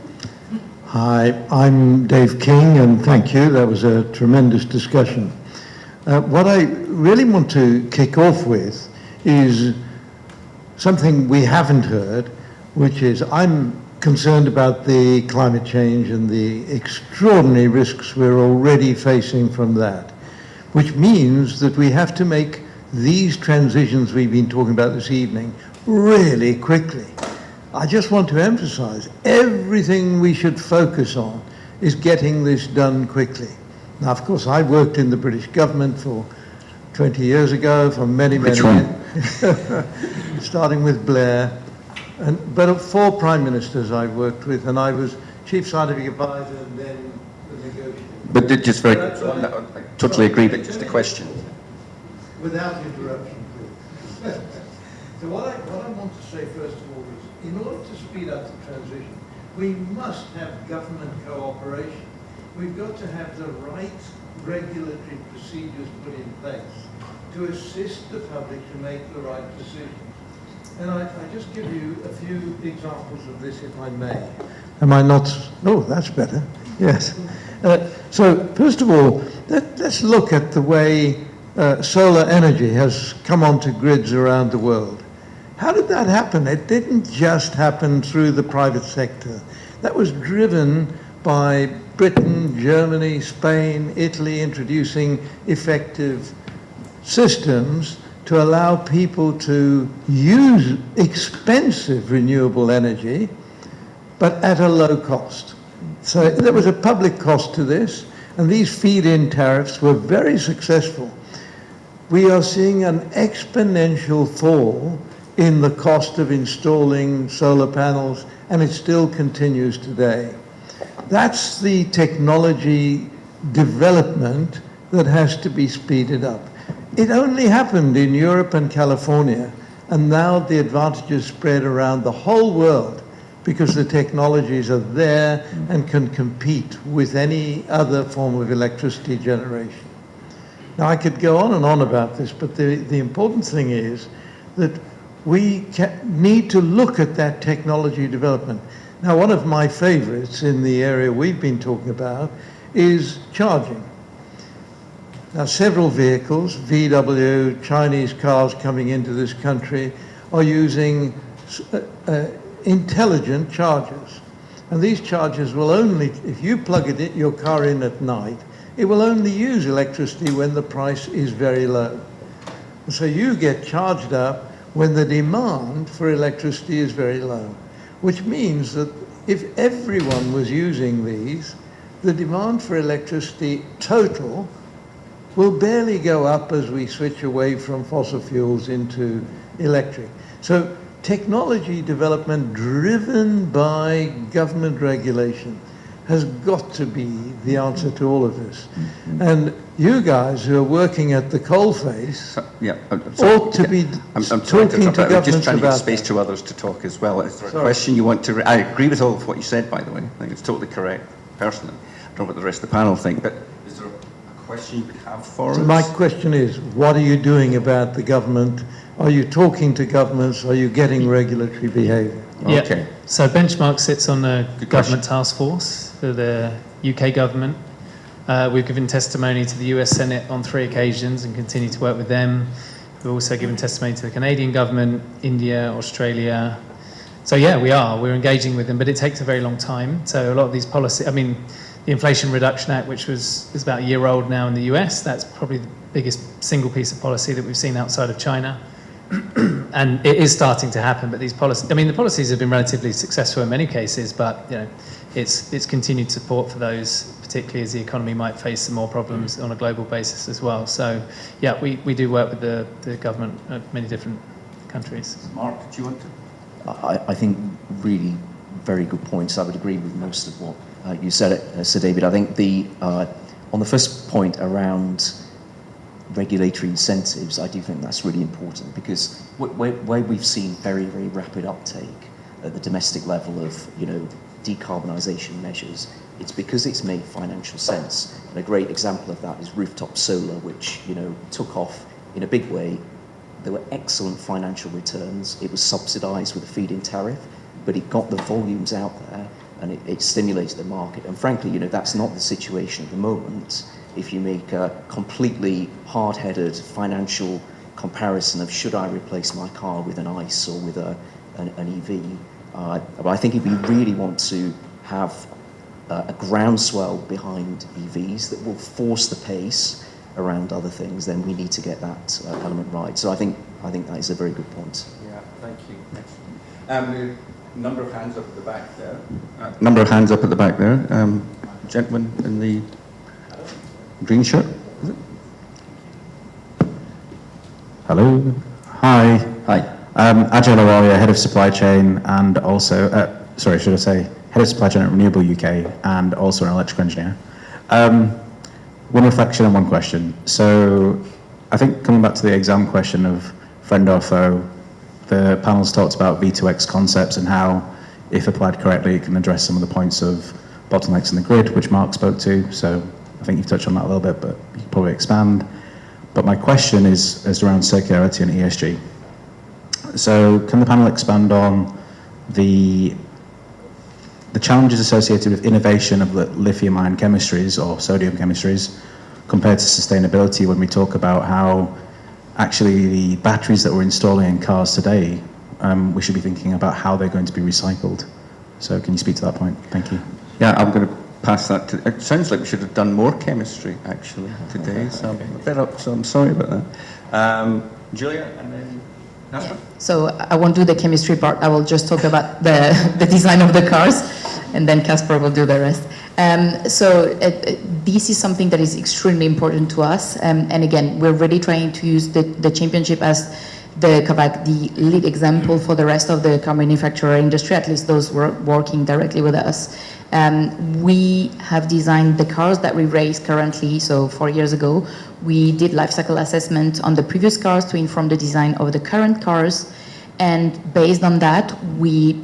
Hi, I'm Dave King, and thank you. That was a tremendous discussion. What I really want to kick off with is something we haven't heard, which is I'm concerned about the climate change and the extraordinary risks we're already facing from that, which means that we have to make these transitions we've been talking about this evening really quickly. I just want to emphasize everything we should focus on is getting this done quickly. Now, of course, I worked in the British government for 20 years ago, for many years, starting with Blair. But 4 prime ministers I worked with, and I was chief scientific advisor and then the negotiator. But just very, I totally agree, but just a question. Without interruption, please. So what I want to say first of all is, in order to speed up the transition, we must have government cooperation. We've got to have the right regulatory procedures put in place to assist the public to make the right decisions. And I just give you a few examples of this, if I may. Am I not? Oh, that's better. Yes. So first of all, let's look at the way solar energy has come onto grids around the world. How did that happen? It didn't just happen through the private sector. That was driven by Britain, Germany, Spain, Italy introducing effective systems to allow people to use expensive renewable energy, but at a low cost. So there was a public cost to this, and these feed-in tariffs were very successful. We are seeing an exponential fall in the cost of installing solar panels, and it still continues today. That's the technology development that has to be speeded up. It only happened in Europe and California, and now the advantages spread around the whole world because the technologies are there and can compete with any other form of electricity generation. Now, I could go on and on about this, but the important thing is that we need to look at that technology development. Now, one of my favorites in the area we've been talking about is charging. Now, several vehicles, VW, Chinese cars coming into this country, are using intelligent chargers. And these chargers will only, if you plug your car in at night, it will only use electricity when the price is very low. So you get charged up when the demand for electricity is very low, which means that if everyone was using these, the demand for electricity total will barely go up as we switch away from fossil fuels into electric. So technology development driven by government regulation has got to be the answer to all of this. And you guys who are working at the coalface ought to be talking to governments about that. Just trying to give space to others to talk as well. Is there a question you want to... I agree with all of what you said, by the way. I think it's totally correct, personally. I don't know what the rest of the panel think, but is there a question you would have for us? My question is, what are you doing about the government? Are you talking to governments? Are you getting regulatory behaviour? Yeah. Okay. So Benchmark sits on the government task force for the UK government. We've given testimony to the US Senate on 3 occasions and continue to work with them. We've also given testimony to the Canadian government, India, Australia. So yeah, we're engaging with them, but it takes a very long time. So a lot of these policy, I mean, the Inflation Reduction Act, which is about a year old now in the US, that's probably the biggest single piece of policy that we've seen outside of China. And it is starting to happen, but these policies, I mean, the policies have been relatively successful in many cases, but you know, it's continued support for those, particularly as the economy might face some more problems on a global basis as well. So yeah, we do work with the government of many different countries. Mark, do you want to? I think really very good points. I would agree with most of what you said, Sir David. I think on the first point around regulatory incentives, I do think that's really important because where we've seen very, very rapid uptake at the domestic level of, decarbonisation measures, it's because it's made financial sense. And a great example of that is rooftop solar, which, took off in a big way. There were excellent financial returns. It was subsidised with a feed-in tariff, but it got the volumes out there and it stimulated the market. And frankly, that's not the situation at the moment if you make a completely hard-headed financial comparison of should I replace my car with an ICE or with an EV. But I think if we really want to have a groundswell behind EVs that will force the pace around other things, then we need to get that element right. So I think that is a very good point. Yeah, thank you. Excellent. Number of hands up at the back there. Number of hands up at the back there. Gentleman in the green shirt. Is it? Hello. Hi. Hi. Ajay Lawalia, Head of Supply Chain, and also, sorry, should I say, Head of Supply Chain at Renewable UK, and also an electrical engineer. One reflection and one question. So, I think coming back to the exam question of friend or foe, the panel's talked about V2X concepts and how, if applied correctly, it can address some of the points of bottlenecks in the grid, which Mark spoke to. So, I think you've touched on that a little bit, but you could probably expand. But my question is around circularity and ESG. So can the panel expand on the challenges associated with innovation of lithium-ion chemistries or sodium chemistries compared to sustainability when we talk about how actually the batteries that we're installing in cars today, we should be thinking about how they're going to be recycled. So can you speak to that point? Thank you. Yeah, I'm going to pass that to. It sounds like we should have done more chemistry actually today. So I'm a bit up. So I'm sorry about that. Julia, and then Nasra. So I won't do the chemistry part. I will just talk about the design of the cars, and then Casper will do the rest. This is something that is extremely important to us. And again, we're really trying to use the championship as the lead example for the rest of the car manufacturer industry, at least those working directly with us. We have designed the cars that we race currently. So 4 years ago, we did life cycle assessment on the previous cars to inform the design of the current cars. And based on that, we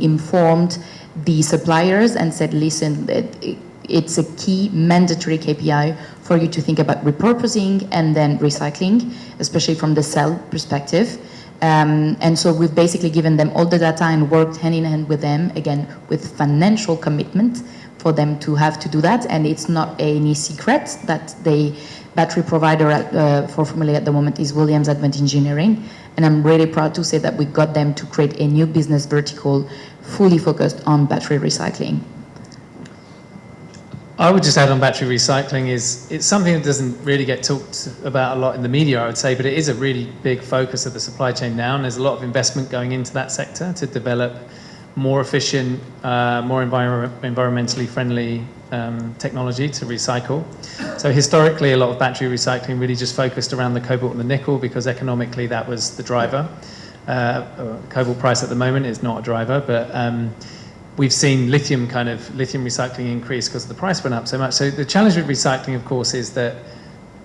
informed the suppliers and said, listen, it's a key mandatory KPI for you to think about repurposing and then recycling, especially from the cell perspective. And so we've basically given them all the data and worked hand in hand with them, again, with financial commitment for them to have to do that. And it's not any secret that the battery provider for Formula E at the moment is Williams Advanced Engineering. And I'm really proud to say that we got them to create a new business vertical fully focused on battery recycling. I would just add on battery recycling it's something that doesn't really get talked about a lot in the media, I would say, but it is a really big focus of the supply chain now, and there's a lot of investment going into that sector to develop more efficient, more environmentally friendly technology to recycle. So historically, a lot of battery recycling really just focused around the cobalt and the nickel because economically that was the driver. Cobalt price at the moment is not a driver, but we've seen lithium recycling increase because the price went up so much. So the challenge with recycling, of course, is that,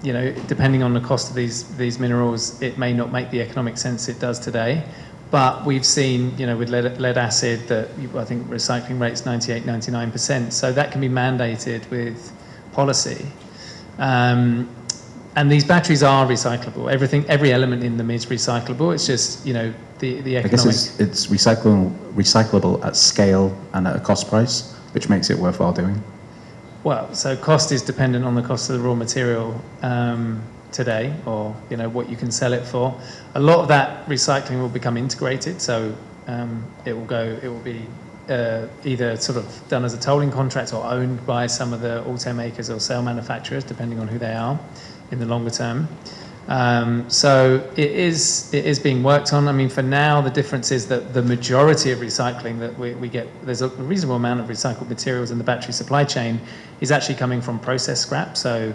depending on the cost of these minerals, it may not make the economic sense it does today. But we've seen, with lead acid that I think recycling rate's 98, 99%. So that can be mandated with policy. And these batteries are recyclable. Every element in them is recyclable. It's just, the economic. I guess it's recyclable at scale and at a cost price, which makes it worthwhile doing. Well, so cost is dependent on the cost of the raw material today, or what you can sell it for. A lot of that recycling will become integrated, so it will be either sort of done as a tolling contract or owned by some of the automakers or cell manufacturers, depending on who they are in the longer term. So it is being worked on. I mean, for now, the difference is that the majority of recycling that we get, there's a reasonable amount of recycled materials in the battery supply chain, is actually coming from process scrap, so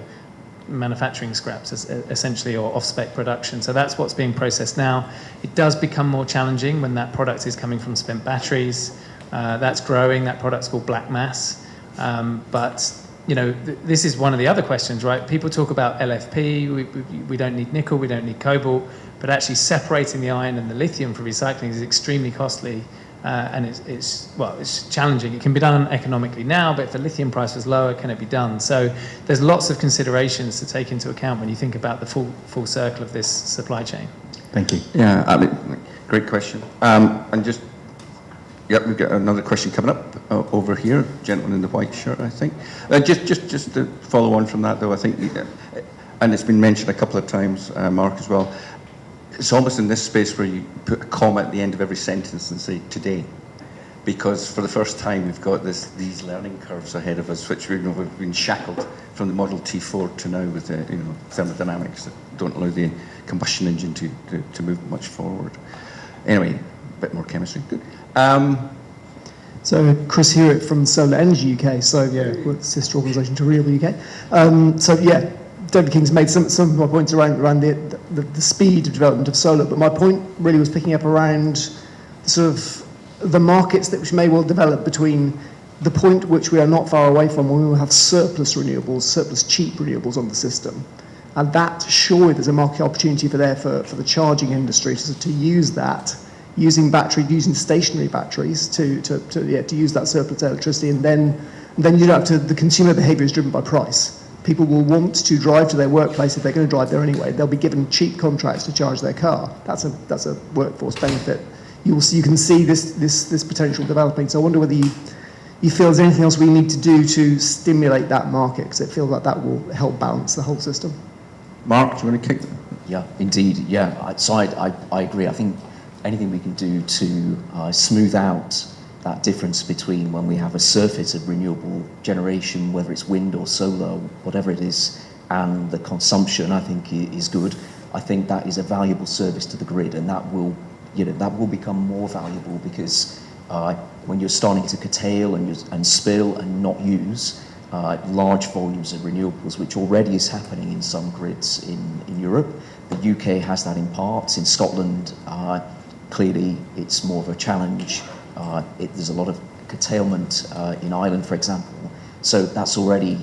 manufacturing scraps essentially, or off-spec production. So that's what's being processed now. It does become more challenging when that product is coming from spent batteries. That's growing. That product's called black mass. But this is one of the other questions, right? People talk about LFP, we don't need nickel, we don't need cobalt, but actually separating the iron and the lithium for recycling is extremely costly, and it's challenging. It can be done economically now, but if the lithium price was lower, can it be done? So there's lots of considerations to take into account when you think about the full circle of this supply chain. Thank you. Yeah, great question. And just Yep, we've got another question coming up over here. Gentleman in the white shirt, I think. Just to follow on from that, though, I think, and it's been mentioned a couple of times, Mark, as well. It's almost in this space where you put a comma at the end of every sentence and say today, because for the first time we've got these learning curves ahead of us, which we've been shackled from the Model T4 to now with thermodynamics that don't allow the combustion engine to move much forward. Anyway, a bit more chemistry. Good. So Chris Hewitt from Solar Energy UK. So yeah, we're the sister organisation to Renewable UK. So yeah, David King's made some of my points around the speed of development of solar, but my point really was picking up around sort of the markets which may well develop between the point which we are not far away from when we will have surplus renewables, surplus cheap renewables on the system. And that, surely there's a market opportunity for the charging industry to use that, using stationary batteries to use that surplus electricity, and then you don't have to, the consumer behaviour is driven by price. People will want to drive to their workplace if they're going to drive there anyway. They'll be given cheap contracts to charge their car. That's a workforce benefit. You can see this potential developing. So I wonder whether you feel there's anything else we need to do to stimulate that market, because it feels like that will help balance the whole system. Mark, do you want to kick them? Yeah, indeed. Yeah, so I agree. I think anything we can do to smooth out that difference between when we have a surfeit of renewable generation, whether it's wind or solar, whatever it is, and the consumption, I think is good. I think that is a valuable service to the grid, and that will become more valuable because when you're starting to curtail and spill and not use large volumes of renewables, which already is happening in some grids in Europe. The UK has that in parts. In Scotland, clearly it's more of a challenge. There's a lot of curtailment in Ireland, for example. So that's already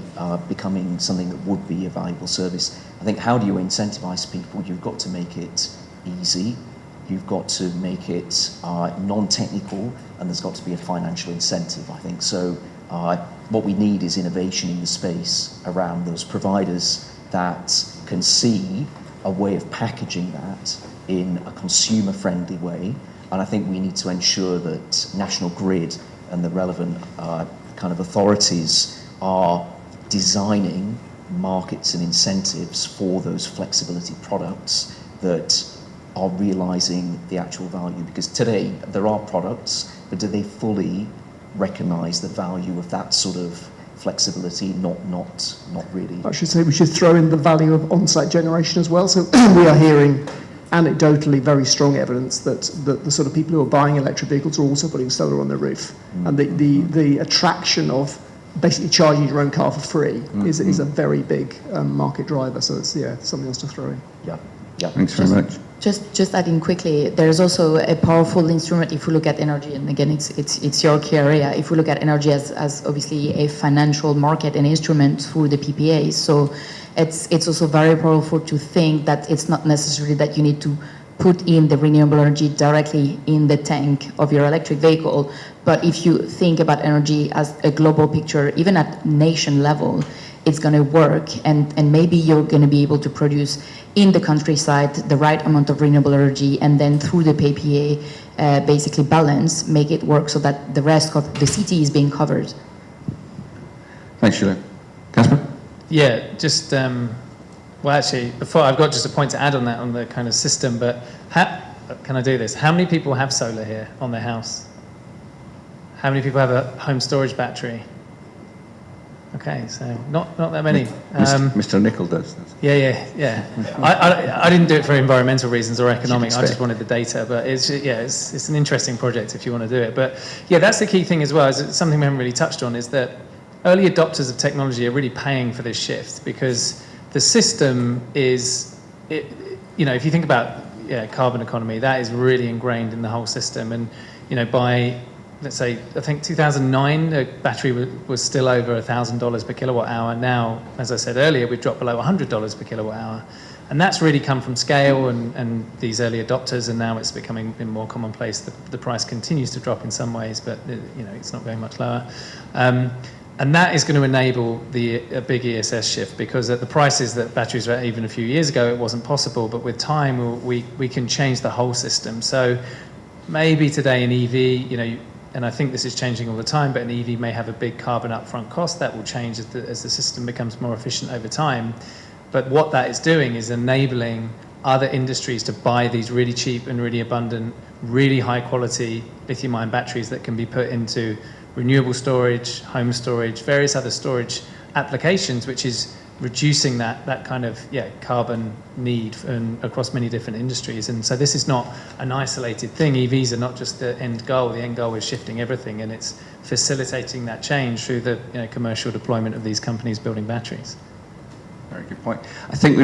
becoming something that would be a valuable service. I think, how do you incentivize people? You've got to make it easy. You've got to make it non-technical, and there's got to be a financial incentive, I think. So what we need is innovation in the space around those providers that can see a way of packaging that in a consumer-friendly way. And I think we need to ensure that National Grid and the relevant kind of authorities are designing markets and incentives for those flexibility products that are realising the actual value. Because today there are products, but do they fully recognise the value of that sort of flexibility? Not really. I should say we should throw in the value of on-site generation as well. So we are hearing anecdotally very strong evidence that the sort of people who are buying electric vehicles are also putting solar on their roof. And the attraction of basically charging your own car for free is a very big market driver. So it's something else to throw in. Yeah. Thanks very much. Just adding quickly, there's also a powerful instrument if we look at energy, and again, it's your key area. If we look at energy as obviously a financial market and instrument through the PPAs, so it's also very powerful to think that it's not necessarily that you need to put in the renewable energy directly in the tank of your electric vehicle, but if you think about energy as a global picture, even at nation level, it's going to work, and maybe you're going to be able to produce in the countryside the right amount of renewable energy, and then through the PPA basically balance, make it work so that the rest of the city is being covered. Thanks, Julia. Casper? Yeah, just, well, actually, before I've got just a point to add on that, on the kind of system, but can I do this? How many people have solar here on their house? How many people have a home storage battery? Okay, so not that many. Mr. Nicol does. Yeah. I didn't do it for environmental reasons or economic. I just wanted the data. But it's an interesting project if you want to do it. But yeah, that's the key thing as well. Is something we haven't really touched on, is that early adopters of technology are really paying for this shift, because the system is, if you think about carbon economy, that is really ingrained in the whole system. And by, let's say, I think 2009, the battery was still over $1,000 per kilowatt hour. Now, as I said earlier, we've dropped below $100 per kilowatt hour. And that's really come from scale and these early adopters, and now it's becoming more commonplace. The price continues to drop in some ways, but it's not going much lower. And that is going to enable a big ESS shift, because at the prices that batteries were at even a few years ago, it wasn't possible. But with time, we can change the whole system. So maybe today in EV, and I think this is changing all the time, but an EV may have a big carbon upfront cost. That will change as the system becomes more efficient over time. But what that is doing is enabling other industries to buy these really cheap and really abundant, really high quality lithium-ion batteries that can be put into renewable storage, home storage, various other storage applications, which is reducing that kind of carbon need across many different industries. And so this is not an isolated thing. EVs are not just the end goal. The end goal is shifting everything, and it's facilitating that change through the commercial deployment of these companies building batteries. Very good point. I think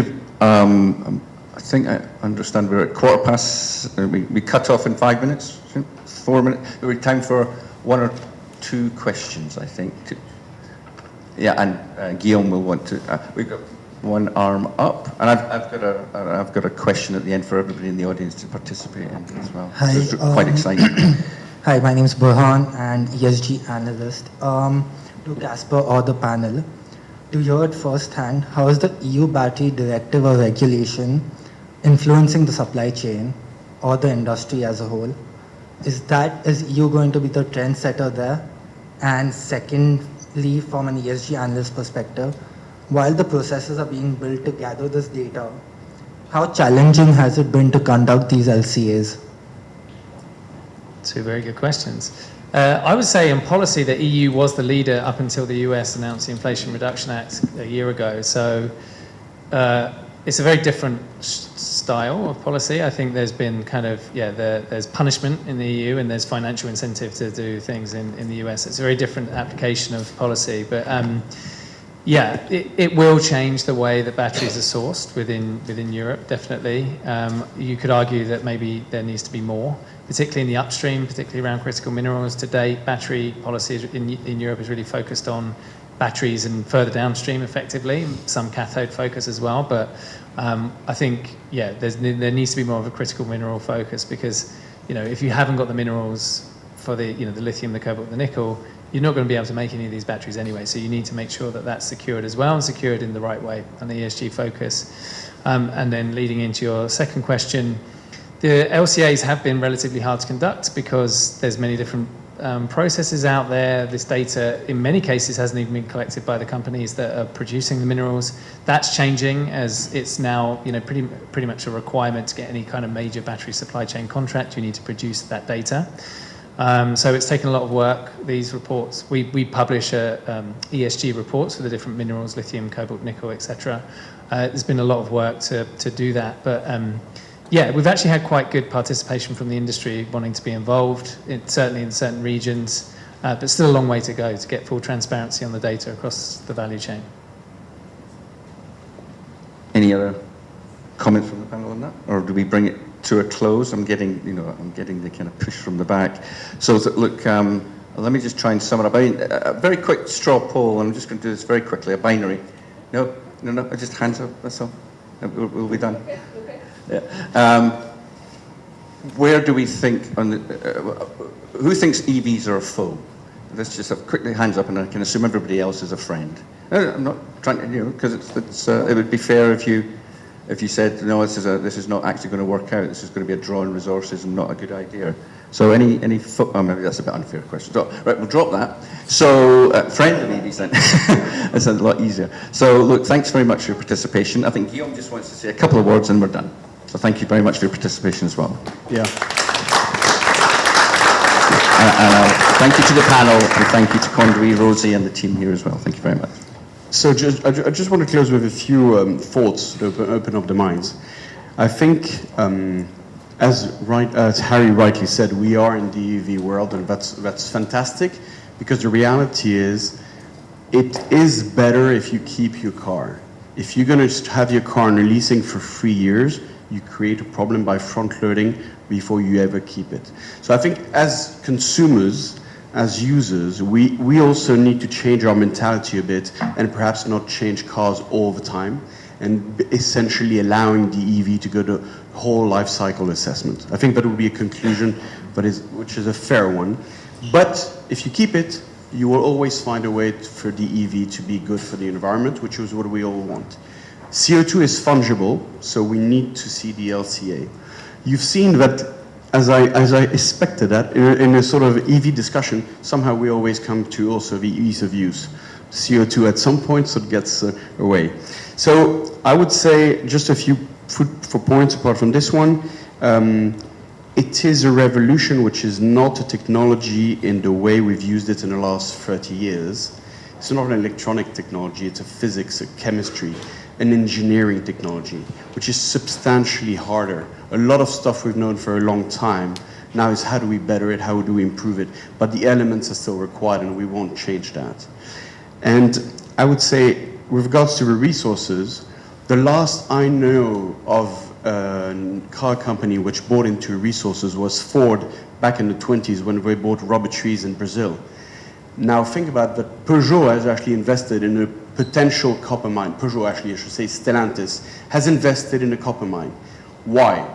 I understand we're at 5:15. We cut off in 5 minutes, 4 minutes. We have time for one or two questions, I think. Yeah, and Guillaume will want to. We've got one arm up, and I've got a question at the end for everybody in the audience to participate in as well. Hi, so it's quite exciting. Hi, my name is Burhan, and ESG analyst. To Casper or the panel, to hear it firsthand, how is the EU battery directive or regulation influencing the supply chain or the industry as a whole? Is EU going to be the trendsetter there? And secondly, from an ESG analyst perspective, while the processes are being built to gather this data, how challenging has it been to conduct these LCAs? Two very good questions. I would say in policy the EU was the leader up until the US announced the Inflation Reduction Act a year ago. So it's a very different style of policy. I think there's been kind of, there's punishment in the EU and there's financial incentive to do things in the US. It's a very different application of policy. But it will change the way that batteries are sourced within Europe, definitely. You could argue that maybe there needs to be more, particularly in the upstream, particularly around critical minerals. Today, battery policy in Europe is really focused on batteries and further downstream effectively, some cathode focus as well. But I think, there needs to be more of a critical mineral focus because, if you haven't got the minerals for the lithium, the cobalt, the nickel, you're not going to be able to make any of these batteries anyway. So you need to make sure that that's secured as well and secured in the right way and the ESG focus. And then leading into your second question, the LCAs have been relatively hard to conduct because there's many different processes out there. This data, in many cases, hasn't even been collected by the companies that are producing the minerals. That's changing as it's now, pretty much a requirement to get any kind of major battery supply chain contract. You need to produce that data. So it's taken a lot of work. These reports, we publish ESG reports for the different minerals, lithium, cobalt, nickel, etc. There's been a lot of work to do that, but we've actually had quite good participation from the industry wanting to be involved, certainly in certain regions, but still a long way to go to get full transparency on the data across the value chain. Any other comments from the panel on that, or do we bring it to a close? I'm getting the kind of push from the back. So look, let me just try and sum it up. A very quick straw poll. I'm just going to do this very quickly. A binary. No. Just hands up. That's all. We'll be done. Yeah. Where do we think who thinks EVs are a foe? Let's just have quickly hands up, and I can assume everybody else is a friend. I'm not trying to, because it would be fair if you said no, this is not actually going to work out. This is going to be a draw on resources and not a good idea. So any foe? Oh, maybe that's a bit unfair question. So, right, we'll drop that. So friend of EVs then. That's a lot easier. So look, thanks very much for your participation. I think Guillaume just wants to say a couple of words and we're done. So thank you very much for your participation as well. Yeah. Thank you to the panel, and thank you to Condolee, Rosie, and the team here as well. Thank you very much. So I just want to close with a few thoughts to open up the minds. I think, as Harry rightly said, we are in the EV world, and that's fantastic, because the reality is, it is better if you keep your car. If you're going to have your car on leasing for 3 years, you create a problem by front-loading before you ever keep it. So I think as consumers, as users, we also need to change our mentality a bit and perhaps not change cars all the time and essentially allowing the EV to go to whole life cycle assessment. I think that would be a conclusion, which is a fair one. But if you keep it, you will always find a way for the EV to be good for the environment, which is what we all want. CO2 is fungible, so we need to see the LCA. You've seen that as I expected that, in a sort of EV discussion, somehow we always come to also the ease of use. CO2 at some point sort of gets away. So I would say just a few food for points apart from this one. It is a revolution which is not a technology in the way we've used it in the last 30 years. It's not an electronic technology, it's a physics, a chemistry, an engineering technology, which is substantially harder. A lot of stuff we've known for a long time now is how do we better it, how do we improve it, but the elements are still required and we won't change that. And I would say, with regards to the resources, the last I know of a car company which bought into resources was Ford back in the 20s when they bought rubber trees in Brazil. Now think about that Peugeot has actually invested in a potential copper mine. Peugeot actually, I should say Stellantis, has invested in a copper mine. Why?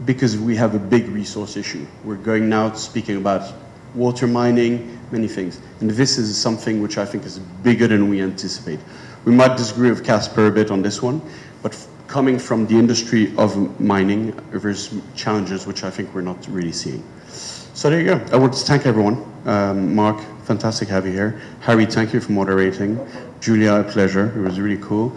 Because we have a big resource issue. We're going now speaking about water mining, many things. And this is something which I think is bigger than we anticipate. We might disagree with Casper a bit on this one, but coming from the industry of mining, there's challenges which I think we're not really seeing. So there you go. I want to thank everyone. Mark, fantastic to have you here. Harry, thank you for moderating. Julia, a pleasure. It was really cool.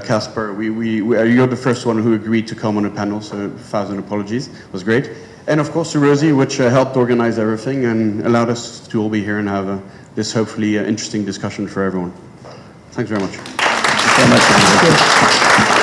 Casper, you're the first one who agreed to come on a panel, so 1,000 apologies. It was great. And of course to Rosie, which helped organize everything and allowed us to all be here and have this hopefully interesting discussion for everyone. Thanks very much. Thank you so much.